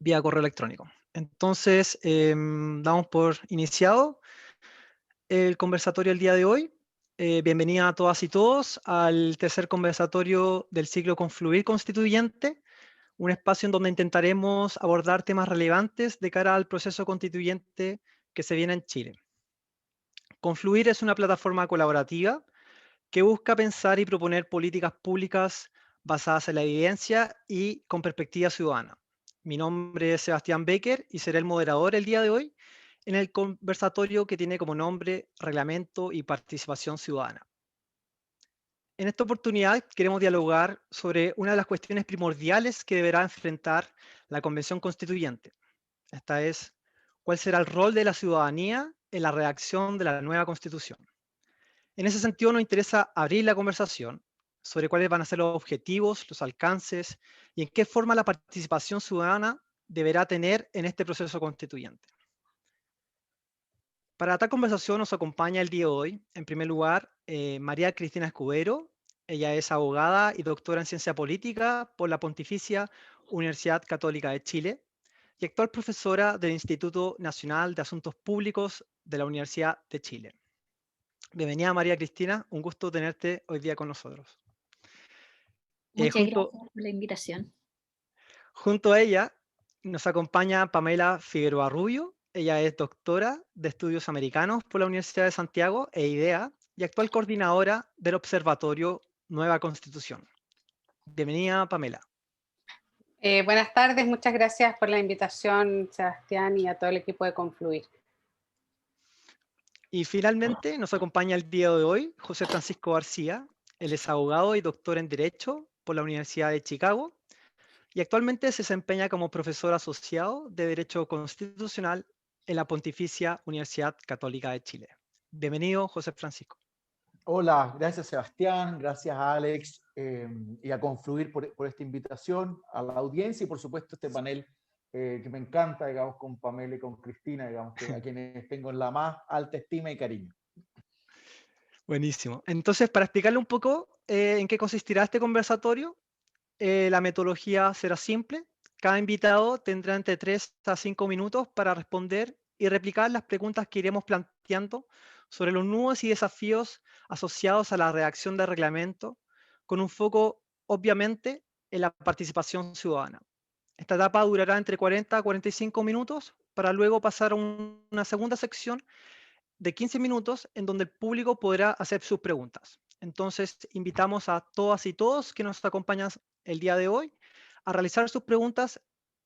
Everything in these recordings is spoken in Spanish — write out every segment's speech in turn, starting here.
vía correo electrónico. Entonces, damos por iniciado el conversatorio del día de hoy. Bienvenida a todas y todos al tercer conversatorio del ciclo Confluir Constituyente, un espacio en donde intentaremos abordar temas relevantes de cara al proceso constituyente que se viene en Chile. Confluir es una plataforma colaborativa que busca pensar y proponer políticas públicas basadas en la evidencia y con perspectiva ciudadana. Mi nombre es Sebastián Becker y seré el moderador el día de hoy en el conversatorio que tiene como nombre Reglamento y Participación Ciudadana. En esta oportunidad queremos dialogar sobre una de las cuestiones primordiales que deberá enfrentar la Convención Constituyente. Esta es, ¿cuál será el rol de la ciudadanía en la redacción de la nueva Constitución? En ese sentido, nos interesa abrir la conversación sobre cuáles van a ser los objetivos, los alcances y en qué forma la participación ciudadana deberá tener en este proceso constituyente. Para tal conversación nos acompaña el día de hoy, en primer lugar, María Cristina Escudero. Ella es abogada y doctora en Ciencia Política por la Pontificia Universidad Católica de Chile y actual profesora del Instituto Nacional de Asuntos Públicos de la Universidad de Chile. Bienvenida María Cristina, un gusto tenerte hoy día con nosotros. Muchas Junto, gracias por la invitación. junto a ella nos acompaña Pamela Figueroa Rubio. Ella es doctora de Estudios Americanos por la Universidad de Santiago e IDEA y actual coordinadora del Observatorio Nueva Constitución. Bienvenida, Pamela. Buenas tardes, muchas gracias por la invitación, Sebastián, y a todo el equipo de Confluir. Y finalmente nos acompaña el día de hoy José Francisco García. Él es abogado y doctor en Derecho por la Universidad de Chicago y actualmente se desempeña como profesor asociado de Derecho Constitucional en la Pontificia Universidad Católica de Chile. Bienvenido, José Francisco. Hola, gracias Sebastián, gracias a Alex y a Confluir por esta invitación, a la audiencia y por supuesto este panel que me encanta, digamos, con Pamela y con Cristina, digamos, a quienes tengo en la más alta estima y cariño. Buenísimo. Entonces, para explicarle un poco en qué consistirá este conversatorio, la metodología será simple. Cada invitado tendrá entre 3 a 5 minutos para responder y replicar las preguntas que iremos planteando sobre los nudos y desafíos asociados a la redacción del reglamento, con un foco, obviamente, en la participación ciudadana. Esta etapa durará entre 40 a 45 minutos para luego pasar a una segunda sección de 15 minutos en donde el público podrá hacer sus preguntas. Entonces, invitamos a todas y todos que nos acompañan el día de hoy a realizar sus preguntas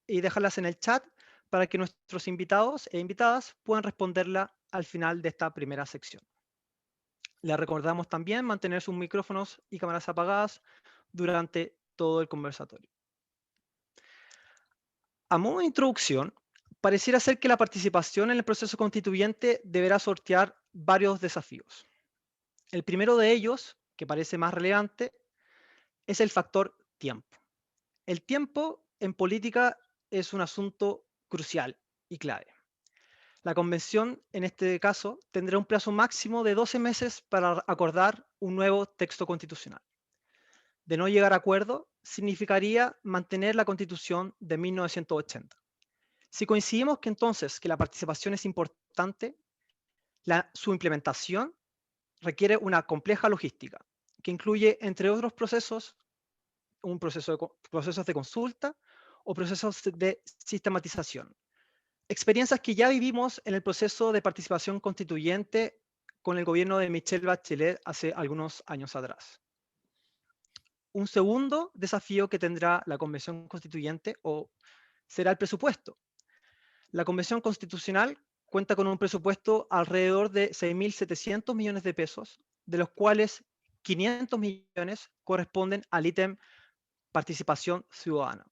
y dejarlas en el chat para que nuestros invitados e invitadas puedan responderla al final de esta primera sección. Les recordamos también mantener sus micrófonos y cámaras apagadas durante todo el conversatorio. A modo de introducción, pareciera ser que la participación en el proceso constituyente deberá sortear varios desafíos. El primero de ellos, que parece más relevante, es el factor tiempo. El tiempo en política es un asunto crucial y clave. La convención, en este caso, tendrá un plazo máximo de 12 meses para acordar un nuevo texto constitucional. De no llegar a acuerdo, significaría mantener la constitución de 1980. Si coincidimos que entonces que la participación es importante, su implementación requiere una compleja logística que incluye, entre otros procesos, procesos de consulta o procesos de sistematización. Experiencias que ya vivimos en el proceso de participación constituyente con el gobierno de Michelle Bachelet hace algunos años atrás. Un segundo desafío que tendrá la Convención Constituyente será el presupuesto. La Convención Constitucional cuenta con un presupuesto alrededor de 6.700 millones de pesos, de los cuales 500 millones corresponden al ítem participación ciudadana.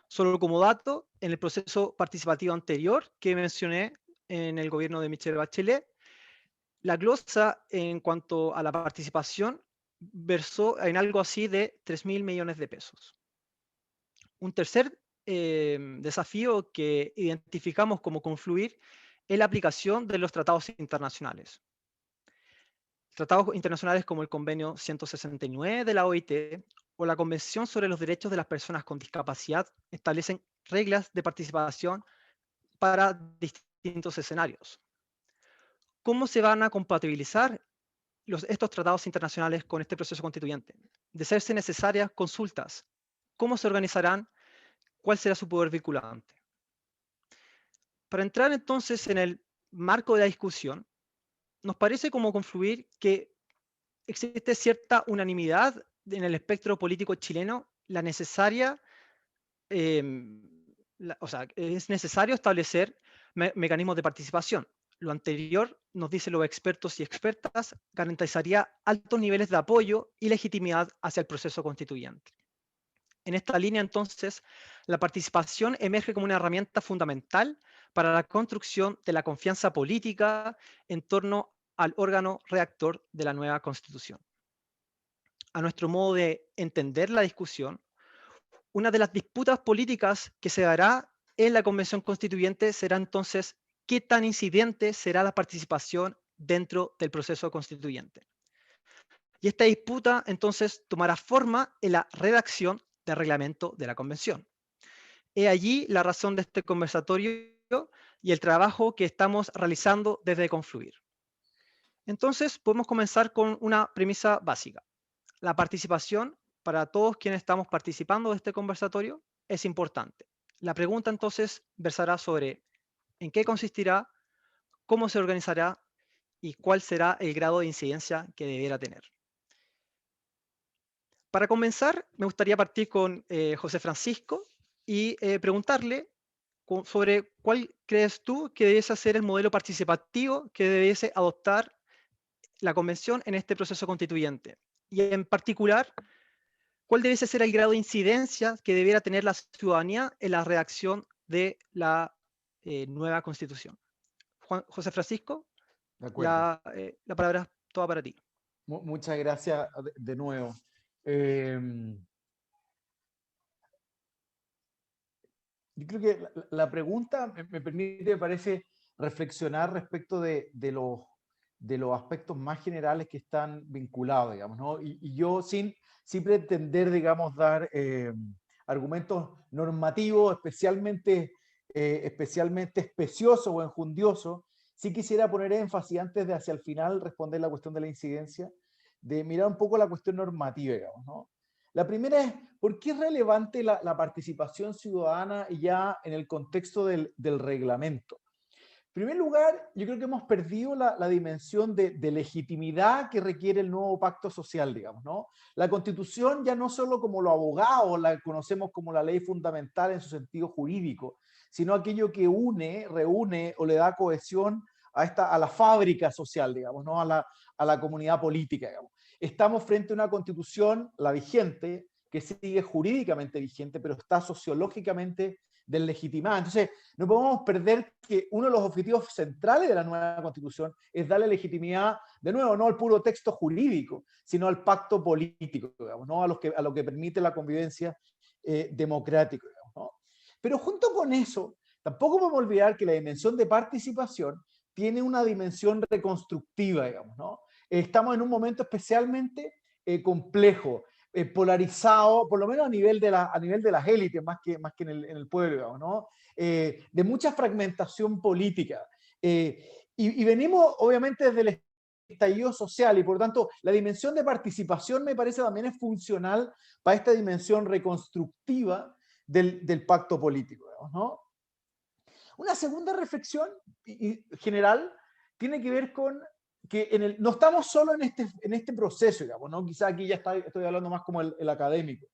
Solo como dato, en el proceso participativo anterior que mencioné en el gobierno de Michelle Bachelet, la glosa en cuanto a la participación versó en algo así de 3.000 millones de pesos. Un tercer desafío que identificamos como confluir es la aplicación de los tratados internacionales. Tratados internacionales como el Convenio 169 de la OIT o la Convención sobre los Derechos de las Personas con Discapacidad establecen reglas de participación para distintos escenarios. ¿Cómo se van a compatibilizar estos tratados internacionales con este proceso constituyente? De serse necesarias consultas, ¿cómo se organizarán? ¿Cuál será su poder vinculante? Para entrar entonces en el marco de la discusión, nos parece como confluir que existe cierta unanimidad en el espectro político chileno, la necesaria, o sea, es necesario establecer mecanismos de participación. Lo anterior, nos dicen los expertos y expertas, garantizaría altos niveles de apoyo y legitimidad hacia el proceso constituyente. En esta línea, entonces, la participación emerge como una herramienta fundamental para la construcción de la confianza política en torno al órgano redactor de la nueva Constitución. A nuestro modo de entender la discusión, una de las disputas políticas que se dará en la Convención Constituyente será entonces qué tan incidente será la participación dentro del proceso constituyente. Y esta disputa entonces tomará forma en la redacción del reglamento de la Convención. He allí la razón de este conversatorio y el trabajo que estamos realizando desde Confluir. Entonces, podemos comenzar con una premisa básica. La participación para todos quienes estamos participando de este conversatorio es importante. La pregunta entonces versará sobre en qué consistirá, cómo se organizará y cuál será el grado de incidencia que deberá tener. Para comenzar, me gustaría partir con José Francisco y preguntarle sobre cuál crees tú que debiese ser el modelo participativo que debiese adoptar la Convención en este proceso constituyente. Y en particular, ¿cuál debiese ser el grado de incidencia que debiera tener la ciudadanía en la redacción de la nueva Constitución? José Francisco, De acuerdo. la palabra es toda para ti. Muchas gracias de nuevo. Yo creo que la pregunta me permite, me parece, reflexionar respecto de los aspectos más generales que están vinculados, digamos, ¿no? Y yo sin pretender, digamos, dar argumentos normativos especialmente especiosos o enjundiosos, sí quisiera poner énfasis antes de hacia el final responder la cuestión de la incidencia, de mirar un poco la cuestión normativa, digamos, ¿no? La primera es, ¿por qué es relevante la participación ciudadana ya en el contexto del reglamento? En primer lugar, yo creo que hemos perdido la dimensión de legitimidad que requiere el nuevo pacto social, digamos, ¿no? La Constitución ya no solo como los abogados la conocemos como la ley fundamental en su sentido jurídico, sino aquello que une, reúne o le da cohesión a la fábrica social, digamos, ¿no? A la comunidad política, digamos. Estamos frente a una Constitución, la vigente, que sigue jurídicamente vigente, pero está sociológicamente deslegitimada. Entonces, no podemos perder que uno de los objetivos centrales de la nueva Constitución es darle legitimidad, de nuevo, no al puro texto jurídico, sino al pacto político, digamos, ¿no? a lo que permite la convivencia democrática, digamos, ¿no? Pero junto con eso, tampoco podemos olvidar que la dimensión de participación tiene una dimensión reconstructiva, digamos, ¿no? Estamos en un momento especialmente complejo, polarizado, por lo menos a nivel de las élites, más que en el pueblo, digamos, ¿no? De mucha fragmentación política. Y venimos, obviamente, desde el estallido social, y por lo tanto, la dimensión de participación me parece también es funcional para esta dimensión reconstructiva del pacto político, digamos, ¿no? Una segunda reflexión general tiene que ver con que no estamos solo en este proceso, digamos, ¿no? Quizá aquí ya estoy hablando más como el académico.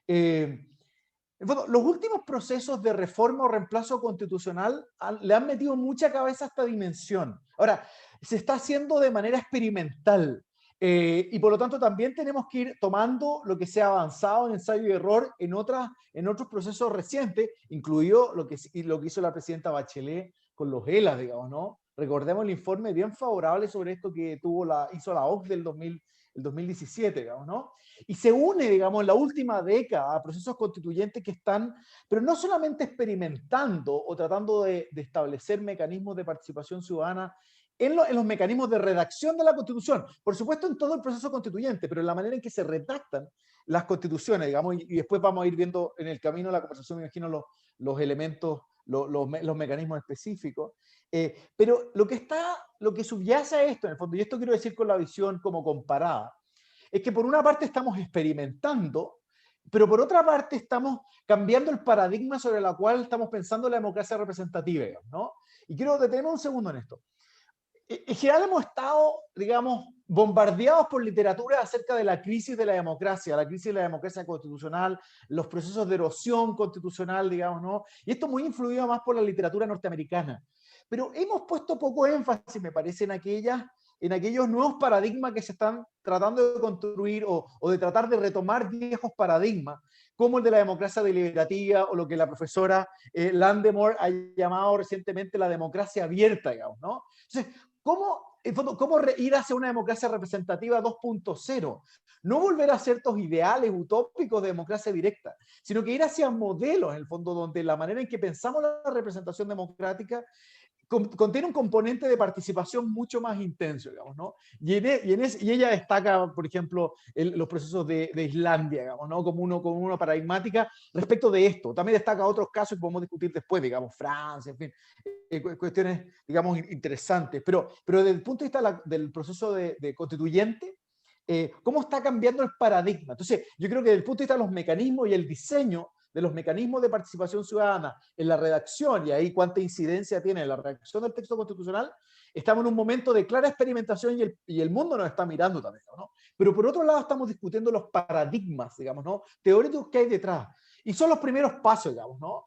Bueno, los últimos procesos de reforma o reemplazo constitucional le han metido mucha cabeza a esta dimensión. Ahora, se está haciendo de manera experimental y por lo tanto también tenemos que ir tomando lo que se ha avanzado en ensayo y error en otros procesos recientes, incluido lo que hizo la presidenta Bachelet con los ELA, digamos, ¿no? Recordemos el informe bien favorable sobre esto que hizo la OCDE el 2017, digamos, ¿no? Y se une, digamos, en la última década a procesos constituyentes que están, pero no solamente experimentando o tratando de establecer mecanismos de participación ciudadana en los mecanismos de redacción de la Constitución. Por supuesto, en todo el proceso constituyente, pero en la manera en que se redactan las constituciones, digamos, y después vamos a ir viendo en el camino de la conversación, me imagino, los elementos, los mecanismos específicos. Pero lo que subyace a esto, en el fondo, y esto quiero decir con la visión como comparada, es que por una parte estamos experimentando, pero por otra parte estamos cambiando el paradigma sobre el cual estamos pensando la democracia representativa, ¿no? Y quiero detenerme un segundo en esto. En general hemos estado, digamos, bombardeados por literatura acerca de la crisis de la democracia constitucional, los procesos de erosión constitucional, digamos, ¿no? Y esto muy influido más por la literatura norteamericana. Pero hemos puesto poco énfasis, me parece, en aquellos nuevos paradigmas que se están tratando de construir o de tratar de retomar viejos paradigmas, como el de la democracia deliberativa o lo que la profesora Landemore ha llamado recientemente la democracia abierta, digamos, ¿no? Entonces, ¿cómo ir hacia una democracia representativa 2.0? No volver a ciertos ideales utópicos de democracia directa, sino que ir hacia modelos, en el fondo, donde la manera en que pensamos la representación democrática contiene un componente de participación mucho más intenso, digamos, ¿no? Y ella destaca, por ejemplo, los procesos de Islandia, digamos, ¿no? Como una paradigmática respecto de esto. También destaca otros casos que podemos discutir después, digamos, Francia, en fin, cuestiones, digamos, interesantes. Pero desde el punto de vista del proceso de constituyente, ¿cómo está cambiando el paradigma? Entonces, yo creo que desde el punto de vista de los mecanismos y el diseño de los mecanismos de participación ciudadana en la redacción, y ahí cuánta incidencia tiene en la redacción del texto constitucional, estamos en un momento de clara experimentación y el mundo nos está mirando también, ¿no? Pero por otro lado estamos discutiendo los paradigmas, digamos, ¿no? Teóricos que hay detrás. Y son los primeros pasos, digamos, ¿no?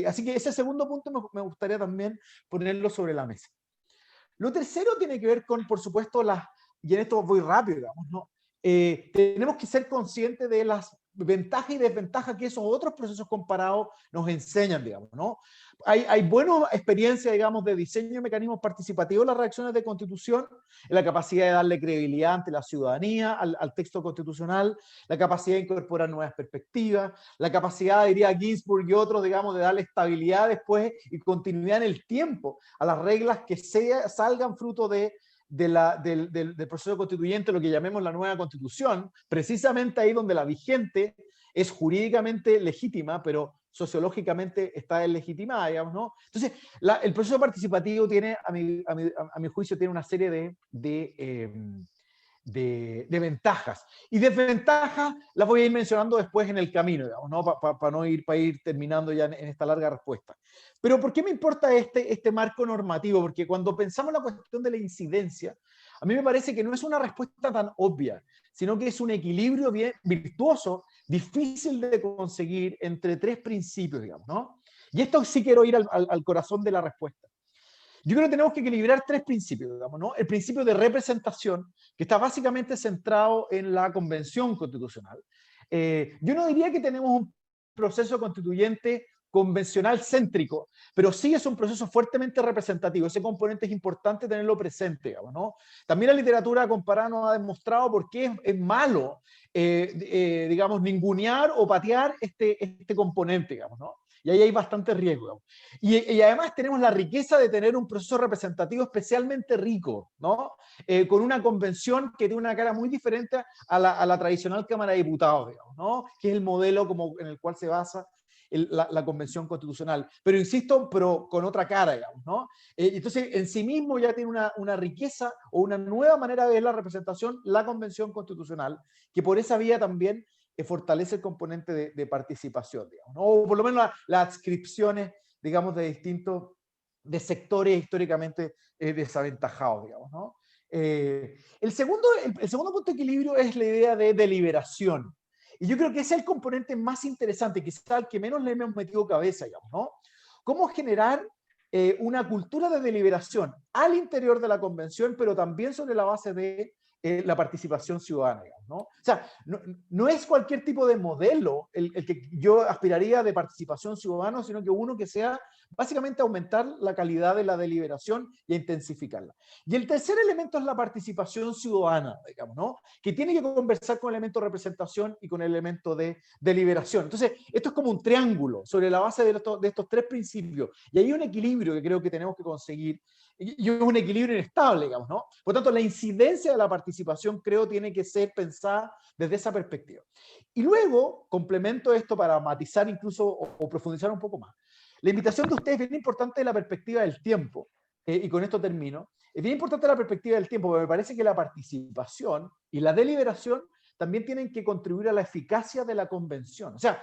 Así que ese segundo punto me gustaría también ponerlo sobre la mesa. Lo tercero tiene que ver con, por supuesto, y en esto voy rápido, digamos, ¿no? Tenemos que ser conscientes de las ventajas y desventajas que esos otros procesos comparados nos enseñan, digamos, ¿no? Hay buenas experiencias, digamos, de diseño de mecanismos participativos en las reacciones de constitución, en la capacidad de darle credibilidad ante la ciudadanía al texto constitucional, la capacidad de incorporar nuevas perspectivas, la capacidad, diría Ginsburg y otros, digamos, de darle estabilidad después y continuidad en el tiempo a las reglas que salgan fruto del proceso constituyente, lo que llamemos la nueva constitución, precisamente ahí donde la vigente es jurídicamente legítima, pero sociológicamente está deslegitimada, digamos, ¿no? Entonces, el proceso participativo tiene, a mi juicio, tiene una serie de ventajas. Y desventajas las voy a ir mencionando después en el camino, digamos, ¿no? Para ir terminando ya en esta larga respuesta. Pero ¿por qué me importa este marco normativo? Porque cuando pensamos en la cuestión de la incidencia, a mí me parece que no es una respuesta tan obvia, sino que es un equilibrio bien virtuoso, difícil de conseguir entre tres principios, digamos, ¿no? Y esto sí quiero ir al corazón de la respuesta. Yo creo que tenemos que equilibrar tres principios, digamos, ¿no? El principio de representación, que está básicamente centrado en la Convención Constitucional. Yo no diría que tenemos un proceso constituyente convencional céntrico, pero sí es un proceso fuertemente representativo. Ese componente es importante tenerlo presente, digamos, ¿no? También la literatura comparada nos ha demostrado por qué es malo, digamos, ningunear o patear este componente, digamos, ¿no? Y ahí hay bastante riesgo. Y además tenemos la riqueza de tener un proceso representativo especialmente rico, ¿no? Con una convención que tiene una cara muy diferente a la tradicional Cámara de Diputados, digamos, ¿no? Que es el modelo en el cual se basa la Convención Constitucional. Pero insisto, pero con otra cara, digamos, ¿no? Entonces, en sí mismo ya tiene una riqueza o una nueva manera de ver la representación, la Convención Constitucional, que por esa vía también fortalece el componente de participación, digamos, ¿no? O por lo menos las adscripciones, digamos, de sectores históricamente desaventajados, digamos, ¿no? El segundo punto de equilibrio es la idea de deliberación. Y yo creo que ese es el componente más interesante, quizás al que menos le hemos metido cabeza, digamos, ¿no? ¿Cómo generar una cultura de deliberación al interior de la convención, pero también sobre la base de la participación ciudadana, ¿no? O sea, no es cualquier tipo de modelo el que yo aspiraría de participación ciudadana, sino que uno que sea básicamente aumentar la calidad de la deliberación y intensificarla. Y el tercer elemento es la participación ciudadana, digamos, ¿no? Que tiene que conversar con el elemento de representación y con el elemento de deliberación. Entonces, esto es como un triángulo sobre la base de estos tres principios. Y hay un equilibrio que creo que tenemos que conseguir y un equilibrio inestable, digamos, ¿no? Por tanto, la incidencia de la participación, creo, tiene que ser pensada desde esa perspectiva. Y luego, complemento esto para matizar incluso o profundizar un poco más. La invitación de ustedes es bien importante de la perspectiva del tiempo, y con esto termino. Es bien importante la perspectiva del tiempo, porque me parece que la participación y la deliberación también tienen que contribuir a la eficacia de la convención. O sea,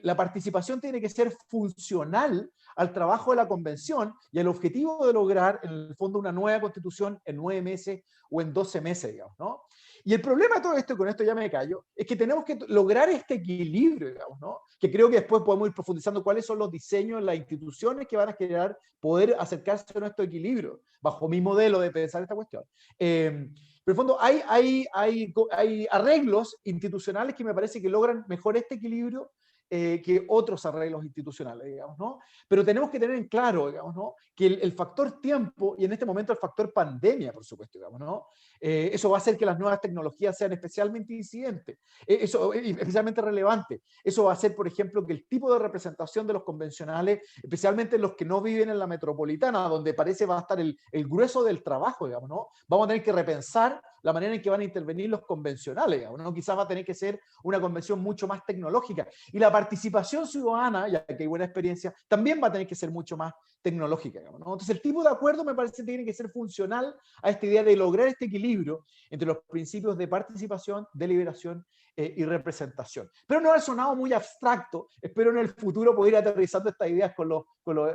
la participación tiene que ser funcional al trabajo de la convención y al objetivo de lograr, en el fondo, una nueva constitución en 9 meses o en 12 meses, digamos, ¿no? Y el problema de todo esto, y con esto ya me callo, es que tenemos que lograr este equilibrio, digamos, ¿no? Que creo que después podemos ir profundizando cuáles son los diseños, las instituciones que van a generar poder acercarse a nuestro equilibrio, bajo mi modelo de pensar esta cuestión. Pero en el fondo hay arreglos institucionales que me parece que logran mejor este equilibrio que otros arreglos institucionales, digamos, ¿no? Pero tenemos que tener en claro, digamos, ¿no? Que el factor tiempo, y en este momento el factor pandemia, por supuesto, digamos, ¿no? Eso va a hacer que las nuevas tecnologías sean especialmente incidentes, eso especialmente relevante. Eso va a hacer, por ejemplo, que el tipo de representación de los convencionales, especialmente los que no viven en la metropolitana, donde parece va a estar el grueso del trabajo, digamos, ¿no? Vamos a tener que repensar la manera en que van a intervenir los convencionales, digamos, ¿no? Quizás va a tener que ser una convención mucho más tecnológica. Y la participación ciudadana, ya que hay buena experiencia, también va a tener que ser mucho más tecnológica, digamos, ¿no? Entonces el tipo de acuerdo me parece que tiene que ser funcional a esta idea de lograr este equilibrio entre los principios de participación, deliberación y representación. Pero no ha sonado muy abstracto, espero en el futuro poder ir aterrizando estas ideas con los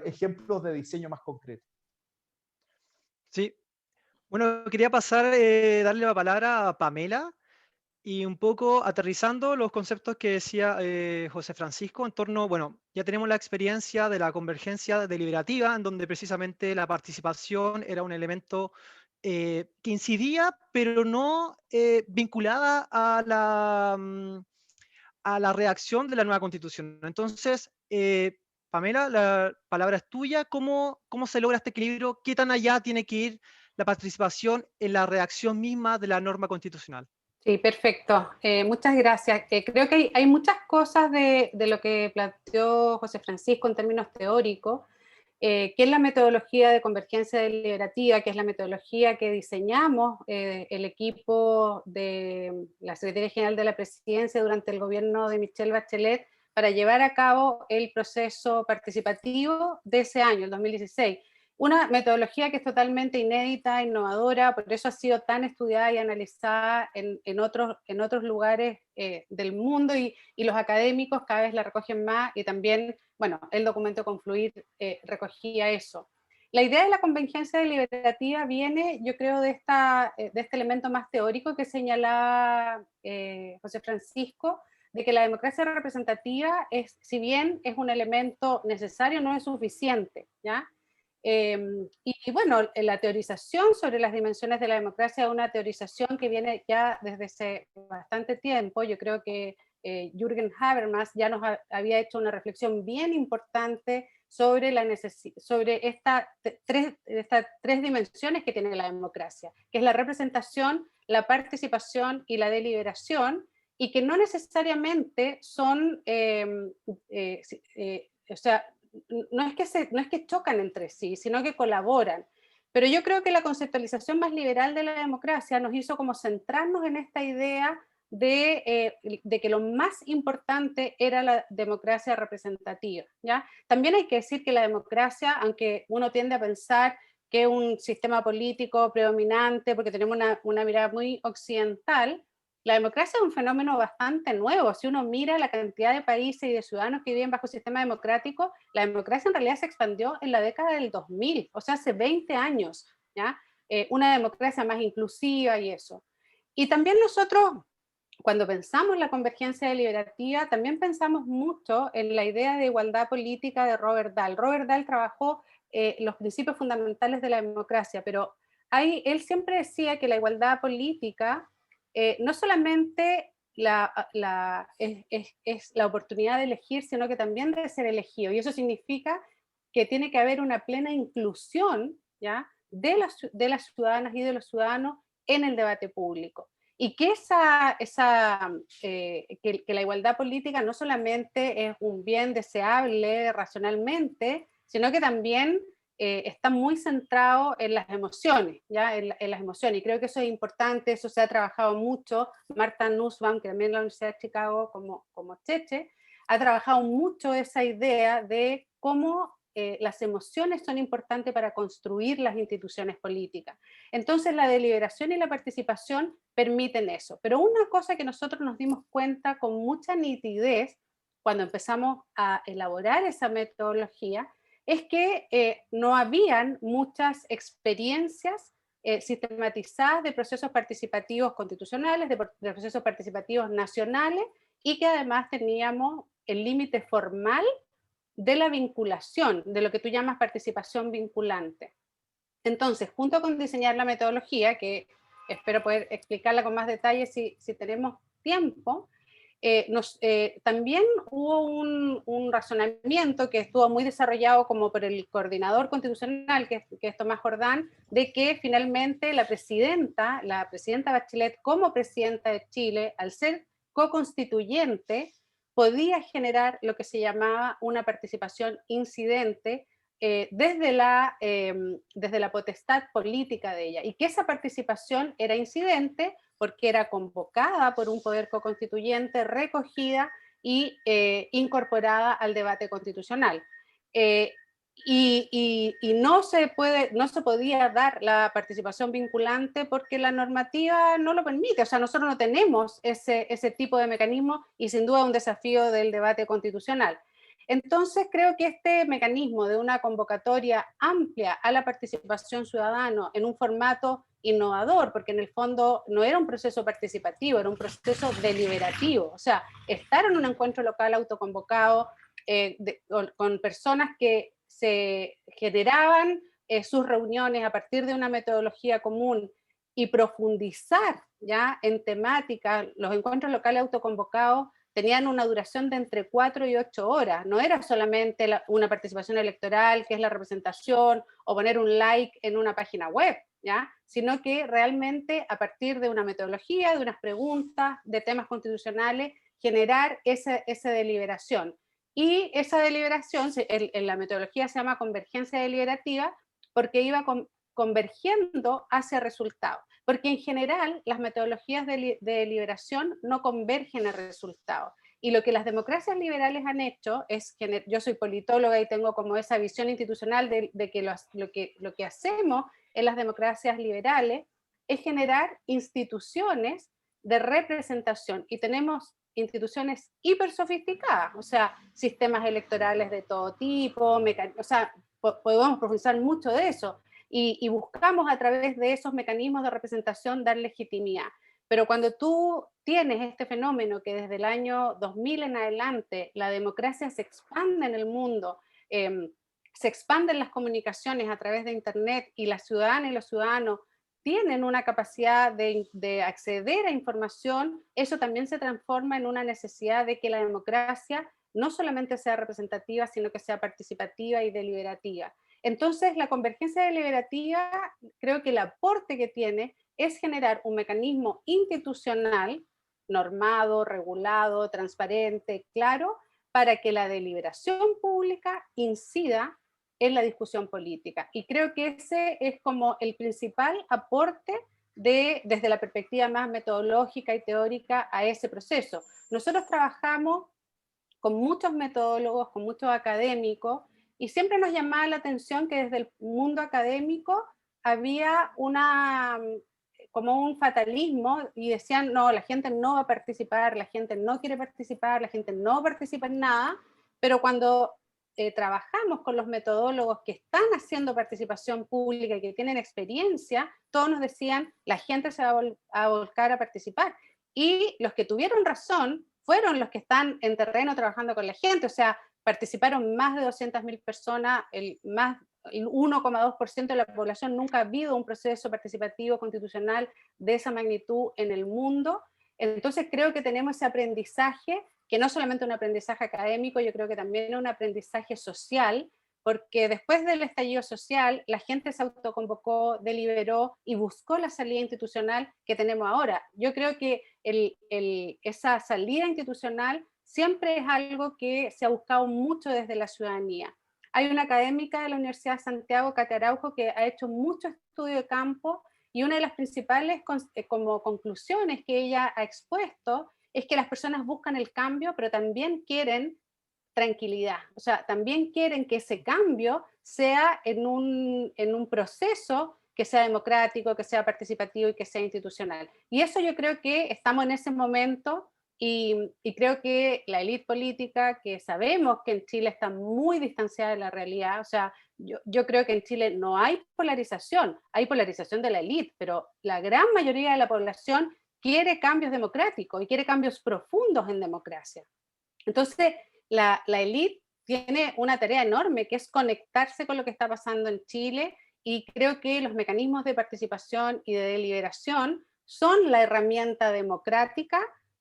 ejemplos de diseño más concretos. Sí. Bueno, quería pasar, darle la palabra a Pamela y un poco aterrizando los conceptos que decía José Francisco en torno, bueno, ya tenemos la experiencia de la convergencia deliberativa, en donde precisamente la participación era un elemento que incidía, pero no vinculada a la redacción de la nueva constitución. Entonces, Pamela, la palabra es tuya. ¿Cómo se logra este equilibrio? ¿Qué tan allá tiene que ir la participación en la redacción misma de la norma constitucional? Sí, perfecto. Muchas gracias. Creo que hay muchas cosas de lo que planteó José Francisco en términos teóricos, que es la metodología de convergencia deliberativa, que es la metodología que diseñamos el equipo de la Secretaría General de la Presidencia durante el gobierno de Michelle Bachelet para llevar a cabo el proceso participativo de ese año, el 2016. Una metodología que es totalmente inédita, innovadora, por eso ha sido tan estudiada y analizada en otros lugares del mundo, y los académicos cada vez la recogen más, y también, bueno, el documento Confluir recogía eso. La idea de la convergencia deliberativa viene, yo creo, de este elemento más teórico que señalaba José Francisco, de que la democracia representativa, si bien es un elemento necesario, no es suficiente, ¿ya? Y bueno, la teorización sobre las dimensiones de la democracia es una teorización que viene ya desde hace bastante tiempo. Yo creo que Jürgen Habermas ya nos había hecho una reflexión bien importante sobre estas tres dimensiones que tiene la democracia, que es la representación, la participación y la deliberación, y que no necesariamente son, o sea, no es que chocan entre sí, sino que colaboran. Pero yo creo que la conceptualización más liberal de la democracia nos hizo como centrarnos en esta idea de que lo más importante era la democracia representativa, ¿ya? También hay que decir que la democracia, aunque uno tiende a pensar que es un sistema político predominante, porque tenemos una mirada muy occidental, la democracia es un fenómeno bastante nuevo. Si uno mira la cantidad de países y de ciudadanos que viven bajo sistema democrático, la democracia en realidad se expandió en la década del 2000, o sea, hace 20 años, ¿ya? Una democracia más inclusiva y eso. Y también nosotros, cuando pensamos en la convergencia deliberativa, también pensamos mucho en la idea de igualdad política de Robert Dahl. Robert Dahl trabajó los principios fundamentales de la democracia, pero él siempre decía que la igualdad política no solamente es la oportunidad de elegir, sino que también de ser elegido. Y eso significa que tiene que haber una plena inclusión, ¿ya?, de las ciudadanas y de los ciudadanos en el debate público. Y que que la igualdad política no solamente es un bien deseable racionalmente, sino que también está muy centrado en las emociones, ¿ya? En las emociones, y creo que eso es importante, eso se ha trabajado mucho. Martha Nussbaum, que también en la Universidad de Chicago, como Cheche, ha trabajado mucho esa idea de cómo las emociones son importantes para construir las instituciones políticas. Entonces la deliberación y la participación permiten eso. Pero una cosa que nosotros nos dimos cuenta con mucha nitidez cuando empezamos a elaborar esa metodología, es que no habían muchas experiencias sistematizadas de procesos participativos constitucionales, de procesos participativos nacionales, y que además teníamos el límite formal de la vinculación, de lo que tú llamas participación vinculante. Entonces, junto con diseñar la metodología, que espero poder explicarla con más detalle si tenemos tiempo, también hubo un razonamiento que estuvo muy desarrollado como por el coordinador constitucional, que es Tomás Jordán, de que finalmente la presidenta Bachelet, como presidenta de Chile, al ser co-constituyente, podía generar lo que se llamaba una participación incidente desde la potestad política de ella, y que esa participación era incidente porque era convocada por un poder co-constituyente, recogida y incorporada al debate constitucional. Y no se podía dar la participación vinculante porque la normativa no lo permite. O sea, nosotros no tenemos ese tipo de mecanismo, y sin duda un desafío del debate constitucional. Entonces creo que este mecanismo de una convocatoria amplia a la participación ciudadana en un formato innovador, porque en el fondo no era un proceso participativo, era un proceso deliberativo, o sea, estar en un encuentro local autoconvocado con personas que se generaban sus reuniones a partir de una metodología común y profundizar ya en temáticas. Los encuentros locales autoconvocados tenían una duración de entre 4 y 8 horas, no era solamente una participación electoral, que es la representación, o poner un like en una página web, ¿ya? Sino que realmente a partir de una metodología, de unas preguntas, de temas constitucionales, generar esa deliberación. Y esa deliberación, en la metodología se llama convergencia deliberativa, porque iba convergiendo hacia resultados. Porque en general las metodologías de deliberación no convergen a resultados. Y lo que las democracias liberales han hecho es, yo soy politóloga y tengo como esa visión institucional de que lo que hacemos en las democracias liberales es generar instituciones de representación. Y tenemos instituciones hiper sofisticadas, o sea, sistemas electorales de todo tipo, o sea, podemos profundizar mucho de eso. Y buscamos a través de esos mecanismos de representación dar legitimidad. Pero cuando tú tienes este fenómeno que desde el año 2000 en adelante la democracia se expande en el mundo, se expanden las comunicaciones a través de Internet, y las ciudadanas y los ciudadanos tienen una capacidad de acceder a información, eso también se transforma en una necesidad de que la democracia no solamente sea representativa, sino que sea participativa y deliberativa. Entonces, la convergencia deliberativa, creo que el aporte que tiene es generar un mecanismo institucional, normado, regulado, transparente, claro, para que la deliberación pública incida en la discusión política. Y creo que ese es como el principal aporte desde la perspectiva más metodológica y teórica a ese proceso. Nosotros trabajamos con muchos metodólogos, con muchos académicos, y siempre nos llamaba la atención que desde el mundo académico había como un fatalismo, y decían, no, la gente no va a participar, la gente no quiere participar, la gente no participa en nada. Pero cuando trabajamos con los metodólogos que están haciendo participación pública y que tienen experiencia, todos nos decían, la gente se va a volcar a participar. Y los que tuvieron razón fueron los que están en terreno trabajando con la gente, o sea, participaron más de 200.000 personas, el 1,2% de la población. Nunca ha habido un proceso participativo constitucional de esa magnitud en el mundo. Entonces creo que tenemos ese aprendizaje, que no solamente un aprendizaje académico, yo creo que también un aprendizaje social, porque después del estallido social, la gente se autoconvocó, deliberó y buscó la salida institucional que tenemos ahora. Yo creo que esa salida institucional siempre es algo que se ha buscado mucho desde la ciudadanía. hay una académica de la Universidad de Santiago, Katia Araujo, que ha hecho mucho estudio de campo, y una de las principales como conclusiones que ella ha expuesto es que las personas buscan el cambio, pero también quieren tranquilidad. O sea, también quieren que ese cambio sea en un proceso que sea democrático, que sea participativo y que sea institucional. Y eso yo creo que estamos en ese momento, y creo que la élite política, que sabemos que en Chile está muy distanciada de la realidad, o sea, yo creo que en Chile no hay polarización de la élite, pero la gran mayoría de la población quiere cambios democráticos y quiere cambios profundos en democracia. Entonces, la élite tiene una tarea enorme, que es conectarse con lo que está pasando en Chile, y creo que los mecanismos de participación y de deliberación son la herramienta democrática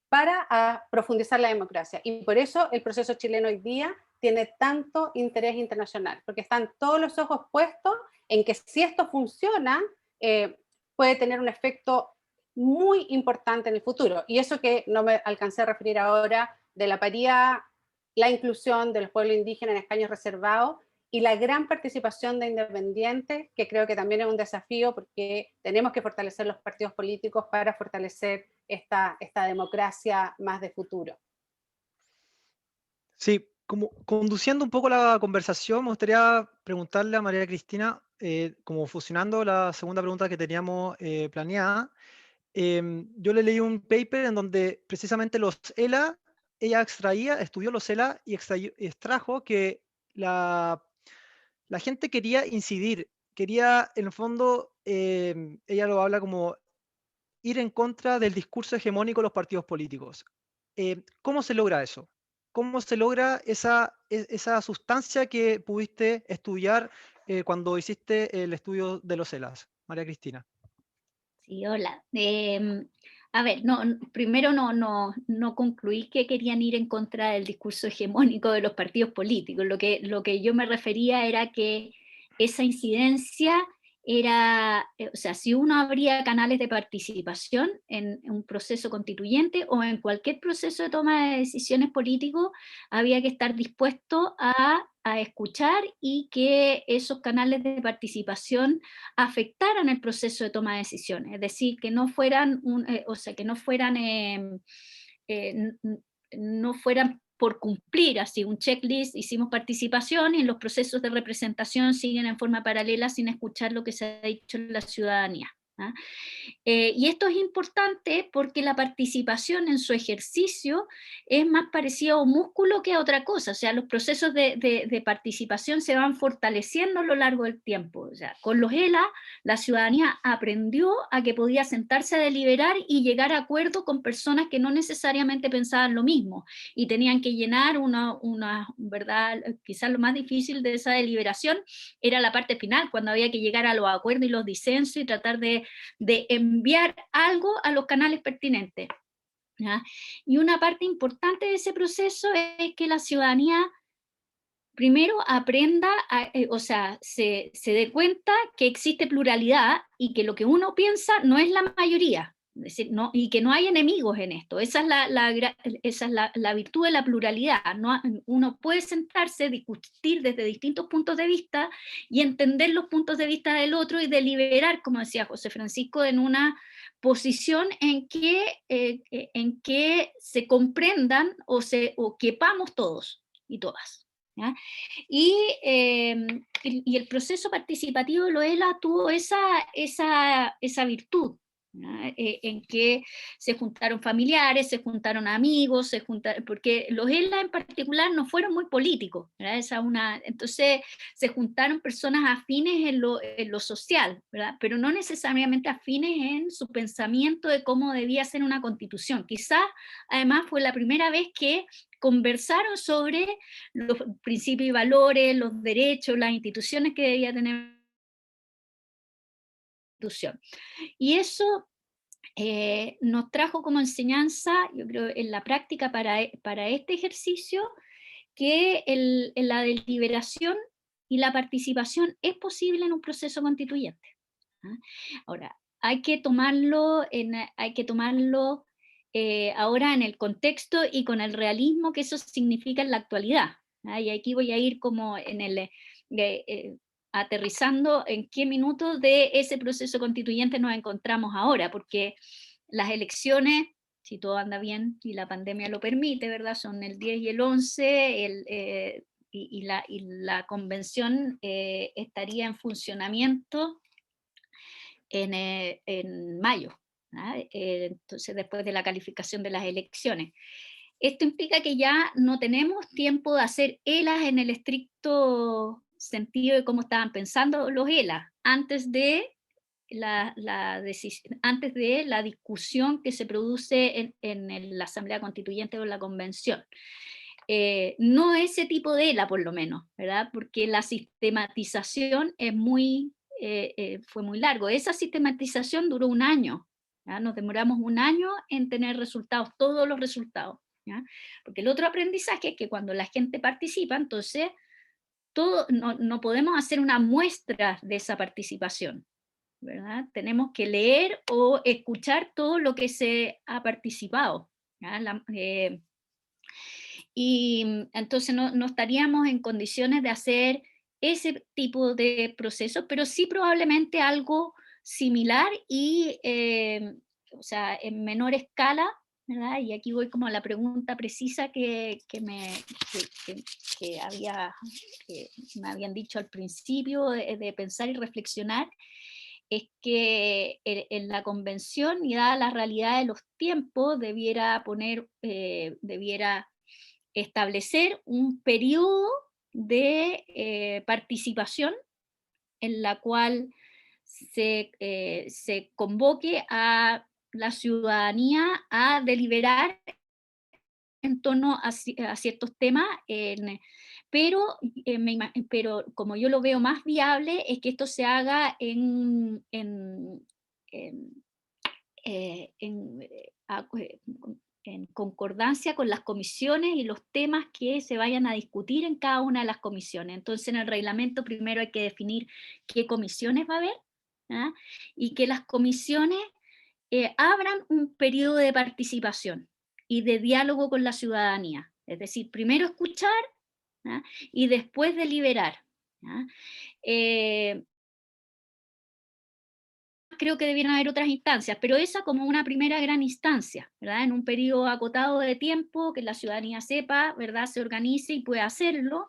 para profundizar la democracia. Y por eso el proceso chileno hoy día tiene tanto interés internacional, porque están todos los ojos puestos en que si esto funciona, puede tener un efecto muy importante en el futuro. Y eso que no me alcancé a referir ahora, de la paridad, la inclusión de los pueblos indígenas en escaños reservados y la gran participación de independientes, que creo que también es un desafío, porque tenemos que fortalecer los partidos políticos para fortalecer esta democracia más de futuro. Sí, como conduciendo un poco la conversación, me gustaría preguntarle a María Cristina, como fusionando la segunda pregunta que teníamos planeada. Yo le leí un paper en donde precisamente los ELA, ella estudió los ELA y extrajo que la gente quería incidir, quería en el fondo, ella lo habla como ir en contra del discurso hegemónico de los partidos políticos. ¿Cómo se logra eso? ¿Cómo se logra esa sustancia que pudiste estudiar cuando hiciste el estudio de los ELAs? María Cristina. Sí, hola. A ver, primero no concluí que querían ir en contra del discurso hegemónico de los partidos políticos. Lo que yo me refería era que esa incidencia era, o sea, si uno abría canales de participación en un proceso constituyente o en cualquier proceso de toma de decisiones políticos, había que estar dispuesto a escuchar, y que esos canales de participación afectaran el proceso de toma de decisiones, es decir, que no fueran, no fueran por cumplir así un checklist, hicimos participación y en los procesos de representación siguen en forma paralela sin escuchar lo que se ha dicho en la ciudadanía. ¿Ah? Y esto es importante porque la participación en su ejercicio es más parecido a un músculo que a otra cosa. O sea, los procesos de participación se van fortaleciendo a lo largo del tiempo. O sea, con los ELA, la ciudadanía aprendió a que podía sentarse a deliberar y llegar a acuerdo con personas que no necesariamente pensaban lo mismo y tenían que llenar ¿verdad? Quizás lo más difícil de esa deliberación era la parte final, cuando había que llegar a los acuerdos y los disensos y tratar de enviar algo a los canales pertinentes. ¿Ya? Y una parte importante de ese proceso es que la ciudadanía primero aprenda, o sea, se dé cuenta que existe pluralidad y que lo que uno piensa no es la mayoría. Es decir, y que no hay enemigos en esto. Esa es la virtud de la pluralidad. Uno puede sentarse, discutir desde distintos puntos de vista y entender los puntos de vista del otro y deliberar, como decía José Francisco, en una posición en que se comprendan o quepamos todos y todas. ¿Ya? Y el proceso participativo de Loela tuvo esa virtud, en que se juntaron familiares, se juntaron amigos, porque los ELA en particular no fueron muy políticos, ¿verdad? Entonces se juntaron personas afines en lo social, ¿verdad? Pero no necesariamente afines en su pensamiento de cómo debía ser una constitución. Quizás además fue la primera vez que conversaron sobre los principios y valores, los derechos, las instituciones que debía tener la institución. Y eso nos trajo como enseñanza, yo creo, en la práctica para este ejercicio, que la deliberación y la participación es posible en un proceso constituyente. ¿Ah? Ahora, hay que tomarlo ahora en el contexto y con el realismo que eso significa en la actualidad. Y aquí voy a ir como en el, aterrizando en qué minuto de ese proceso constituyente nos encontramos ahora, porque las elecciones, si todo anda bien y la pandemia lo permite, ¿verdad? Son el 10 y el 11, y la convención estaría en funcionamiento en mayo, entonces después de la calificación de las elecciones. Esto implica que ya no tenemos tiempo de hacer ELAs en el estricto sentido de cómo estaban pensando los ELAs, antes de antes de la discusión que se produce en la Asamblea Constituyente o en la Convención. No ese tipo de ELA, por lo menos, ¿verdad? Porque la sistematización es fue muy largo. Esa sistematización duró un año, ¿ya? Nos demoramos un año en tener resultados, todos los resultados, ¿ya? Porque el otro aprendizaje es que cuando la gente participa, entonces no podemos hacer una muestra de esa participación, ¿verdad? Tenemos que leer o escuchar todo lo que se ha participado, ¿ya? Y entonces no estaríamos en condiciones de hacer ese tipo de procesos, pero sí probablemente algo similar y, o sea, en menor escala, ¿verdad? Y aquí voy como a la pregunta precisa que me habían dicho al principio, de pensar y reflexionar, es que en la convención, y dada la realidad de los tiempos, debiera establecer un periodo de participación en la cual se convoque a la ciudadanía a deliberar en torno a ciertos temas, pero como yo lo veo más viable es que esto se haga en en concordancia con las comisiones y los temas que se vayan a discutir en cada una de las comisiones. Entonces en el reglamento primero hay que definir qué comisiones va a haber, ¿ah? Y que las comisiones abran un periodo de participación y de diálogo con la ciudadanía. Es decir, primero escuchar, ¿ah? Y después deliberar, ¿ah? Creo que debieran haber otras instancias, pero esa como una primera gran instancia, ¿verdad? En un periodo acotado de tiempo, que la ciudadanía sepa, ¿verdad? Se organice y pueda hacerlo.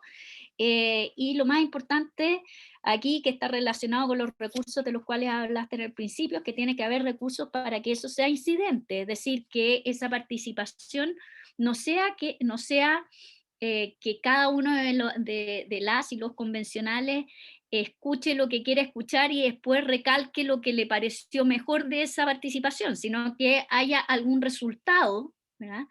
Y lo más importante aquí, que está relacionado con los recursos de los cuales hablaste en el principio, es que tiene que haber recursos para que eso sea incidente, es decir, que esa participación no sea que cada uno de las y los convencionales escuche lo que quiere escuchar y después recalque lo que le pareció mejor de esa participación, sino que haya algún resultado, ¿verdad?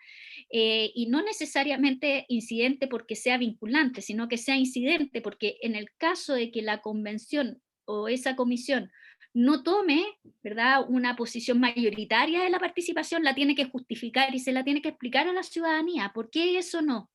Y no necesariamente incidente porque sea vinculante, sino que sea incidente porque en el caso de que la convención o esa comisión no tome, ¿verdad?, una posición mayoritaria de la participación, la tiene que justificar y se la tiene que explicar a la ciudadanía. ¿Por qué eso no?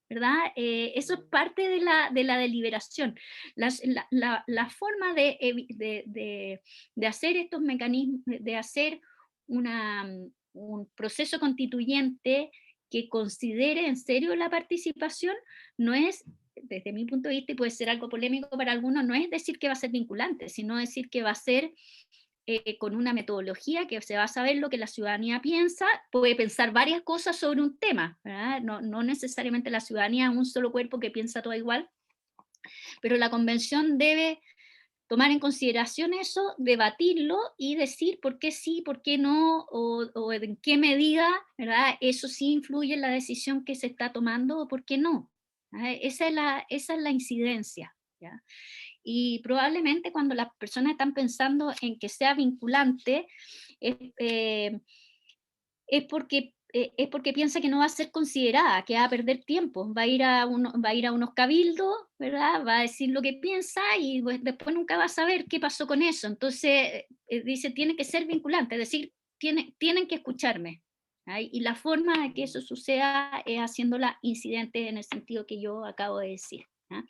¿Verdad? Eso es parte de la deliberación. La forma de hacer estos mecanismos, de hacer un proceso constituyente que considere en serio la participación, no es, desde mi punto de vista, y puede ser algo polémico para algunos, no es decir que va a ser vinculante, sino decir que va a ser con una metodología que se va a saber lo que la ciudadanía piensa, puede pensar varias cosas sobre un tema, ¿verdad? No necesariamente la ciudadanía es un solo cuerpo que piensa todo igual, pero la convención debe tomar en consideración eso, debatirlo y decir por qué sí, por qué no, o en qué medida, ¿verdad? Eso sí influye en la decisión que se está tomando o por qué no. Esa es la incidencia, ¿ya? Y probablemente cuando las personas están pensando en que sea vinculante, es porque piensa que no va a ser considerada, que va a perder tiempo, va a ir a unos cabildos, ¿verdad? Va a decir lo que piensa y pues, después nunca va a saber qué pasó con eso. Entonces, dice, tiene que ser vinculante, es decir, tienen que escucharme. ¿Ay? Y la forma de que eso suceda es haciéndola incidente en el sentido que yo acabo de decir. ¿Ah?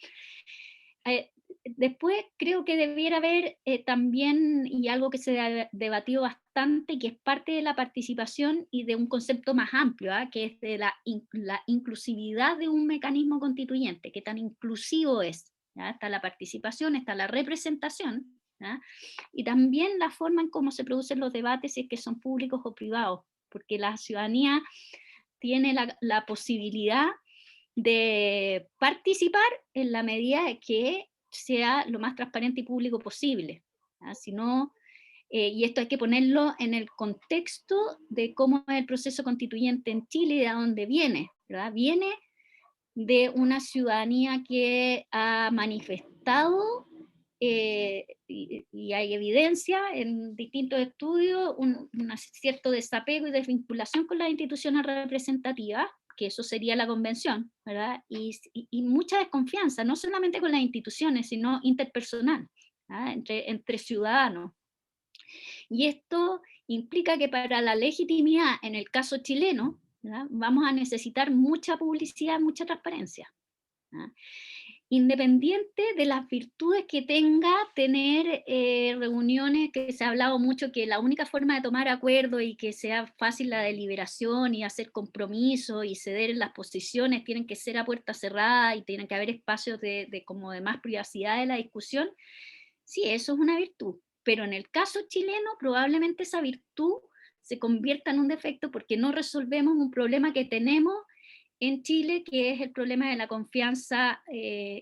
Después creo que debiera haber también, y algo que se ha debatido bastante, que es parte de la participación y de un concepto más amplio, que es de la inclusividad de un mecanismo constituyente, qué tan inclusivo es. ¿Ya? Está la participación, está la representación, ¿ya? Y también la forma en cómo se producen los debates, si es que son públicos o privados, porque la ciudadanía tiene la posibilidad de participar en la medida de que sea lo más transparente y público posible. Si no, y esto hay que ponerlo en el contexto de cómo es el proceso constituyente en Chile y de dónde viene, ¿verdad? Viene de una ciudadanía que ha manifestado, y hay evidencia en distintos estudios, un cierto desapego y desvinculación con las instituciones representativas, que eso sería la convención, ¿verdad? Y mucha desconfianza, no solamente con las instituciones, sino interpersonal, entre ciudadanos. Y esto implica que para la legitimidad, en el caso chileno, ¿verdad?, vamos a necesitar mucha publicidad, mucha transparencia, ¿verdad?, independiente de las virtudes que tenga tener reuniones, que se ha hablado mucho que la única forma de tomar acuerdos y que sea fácil la deliberación y hacer compromisos y ceder en las posiciones tienen que ser a puerta cerrada y tienen que haber espacios como de más privacidad de la discusión. Sí, eso es una virtud, pero en el caso chileno probablemente esa virtud se convierta en un defecto porque no resolvemos un problema que tenemos en Chile, que es el problema de la confianza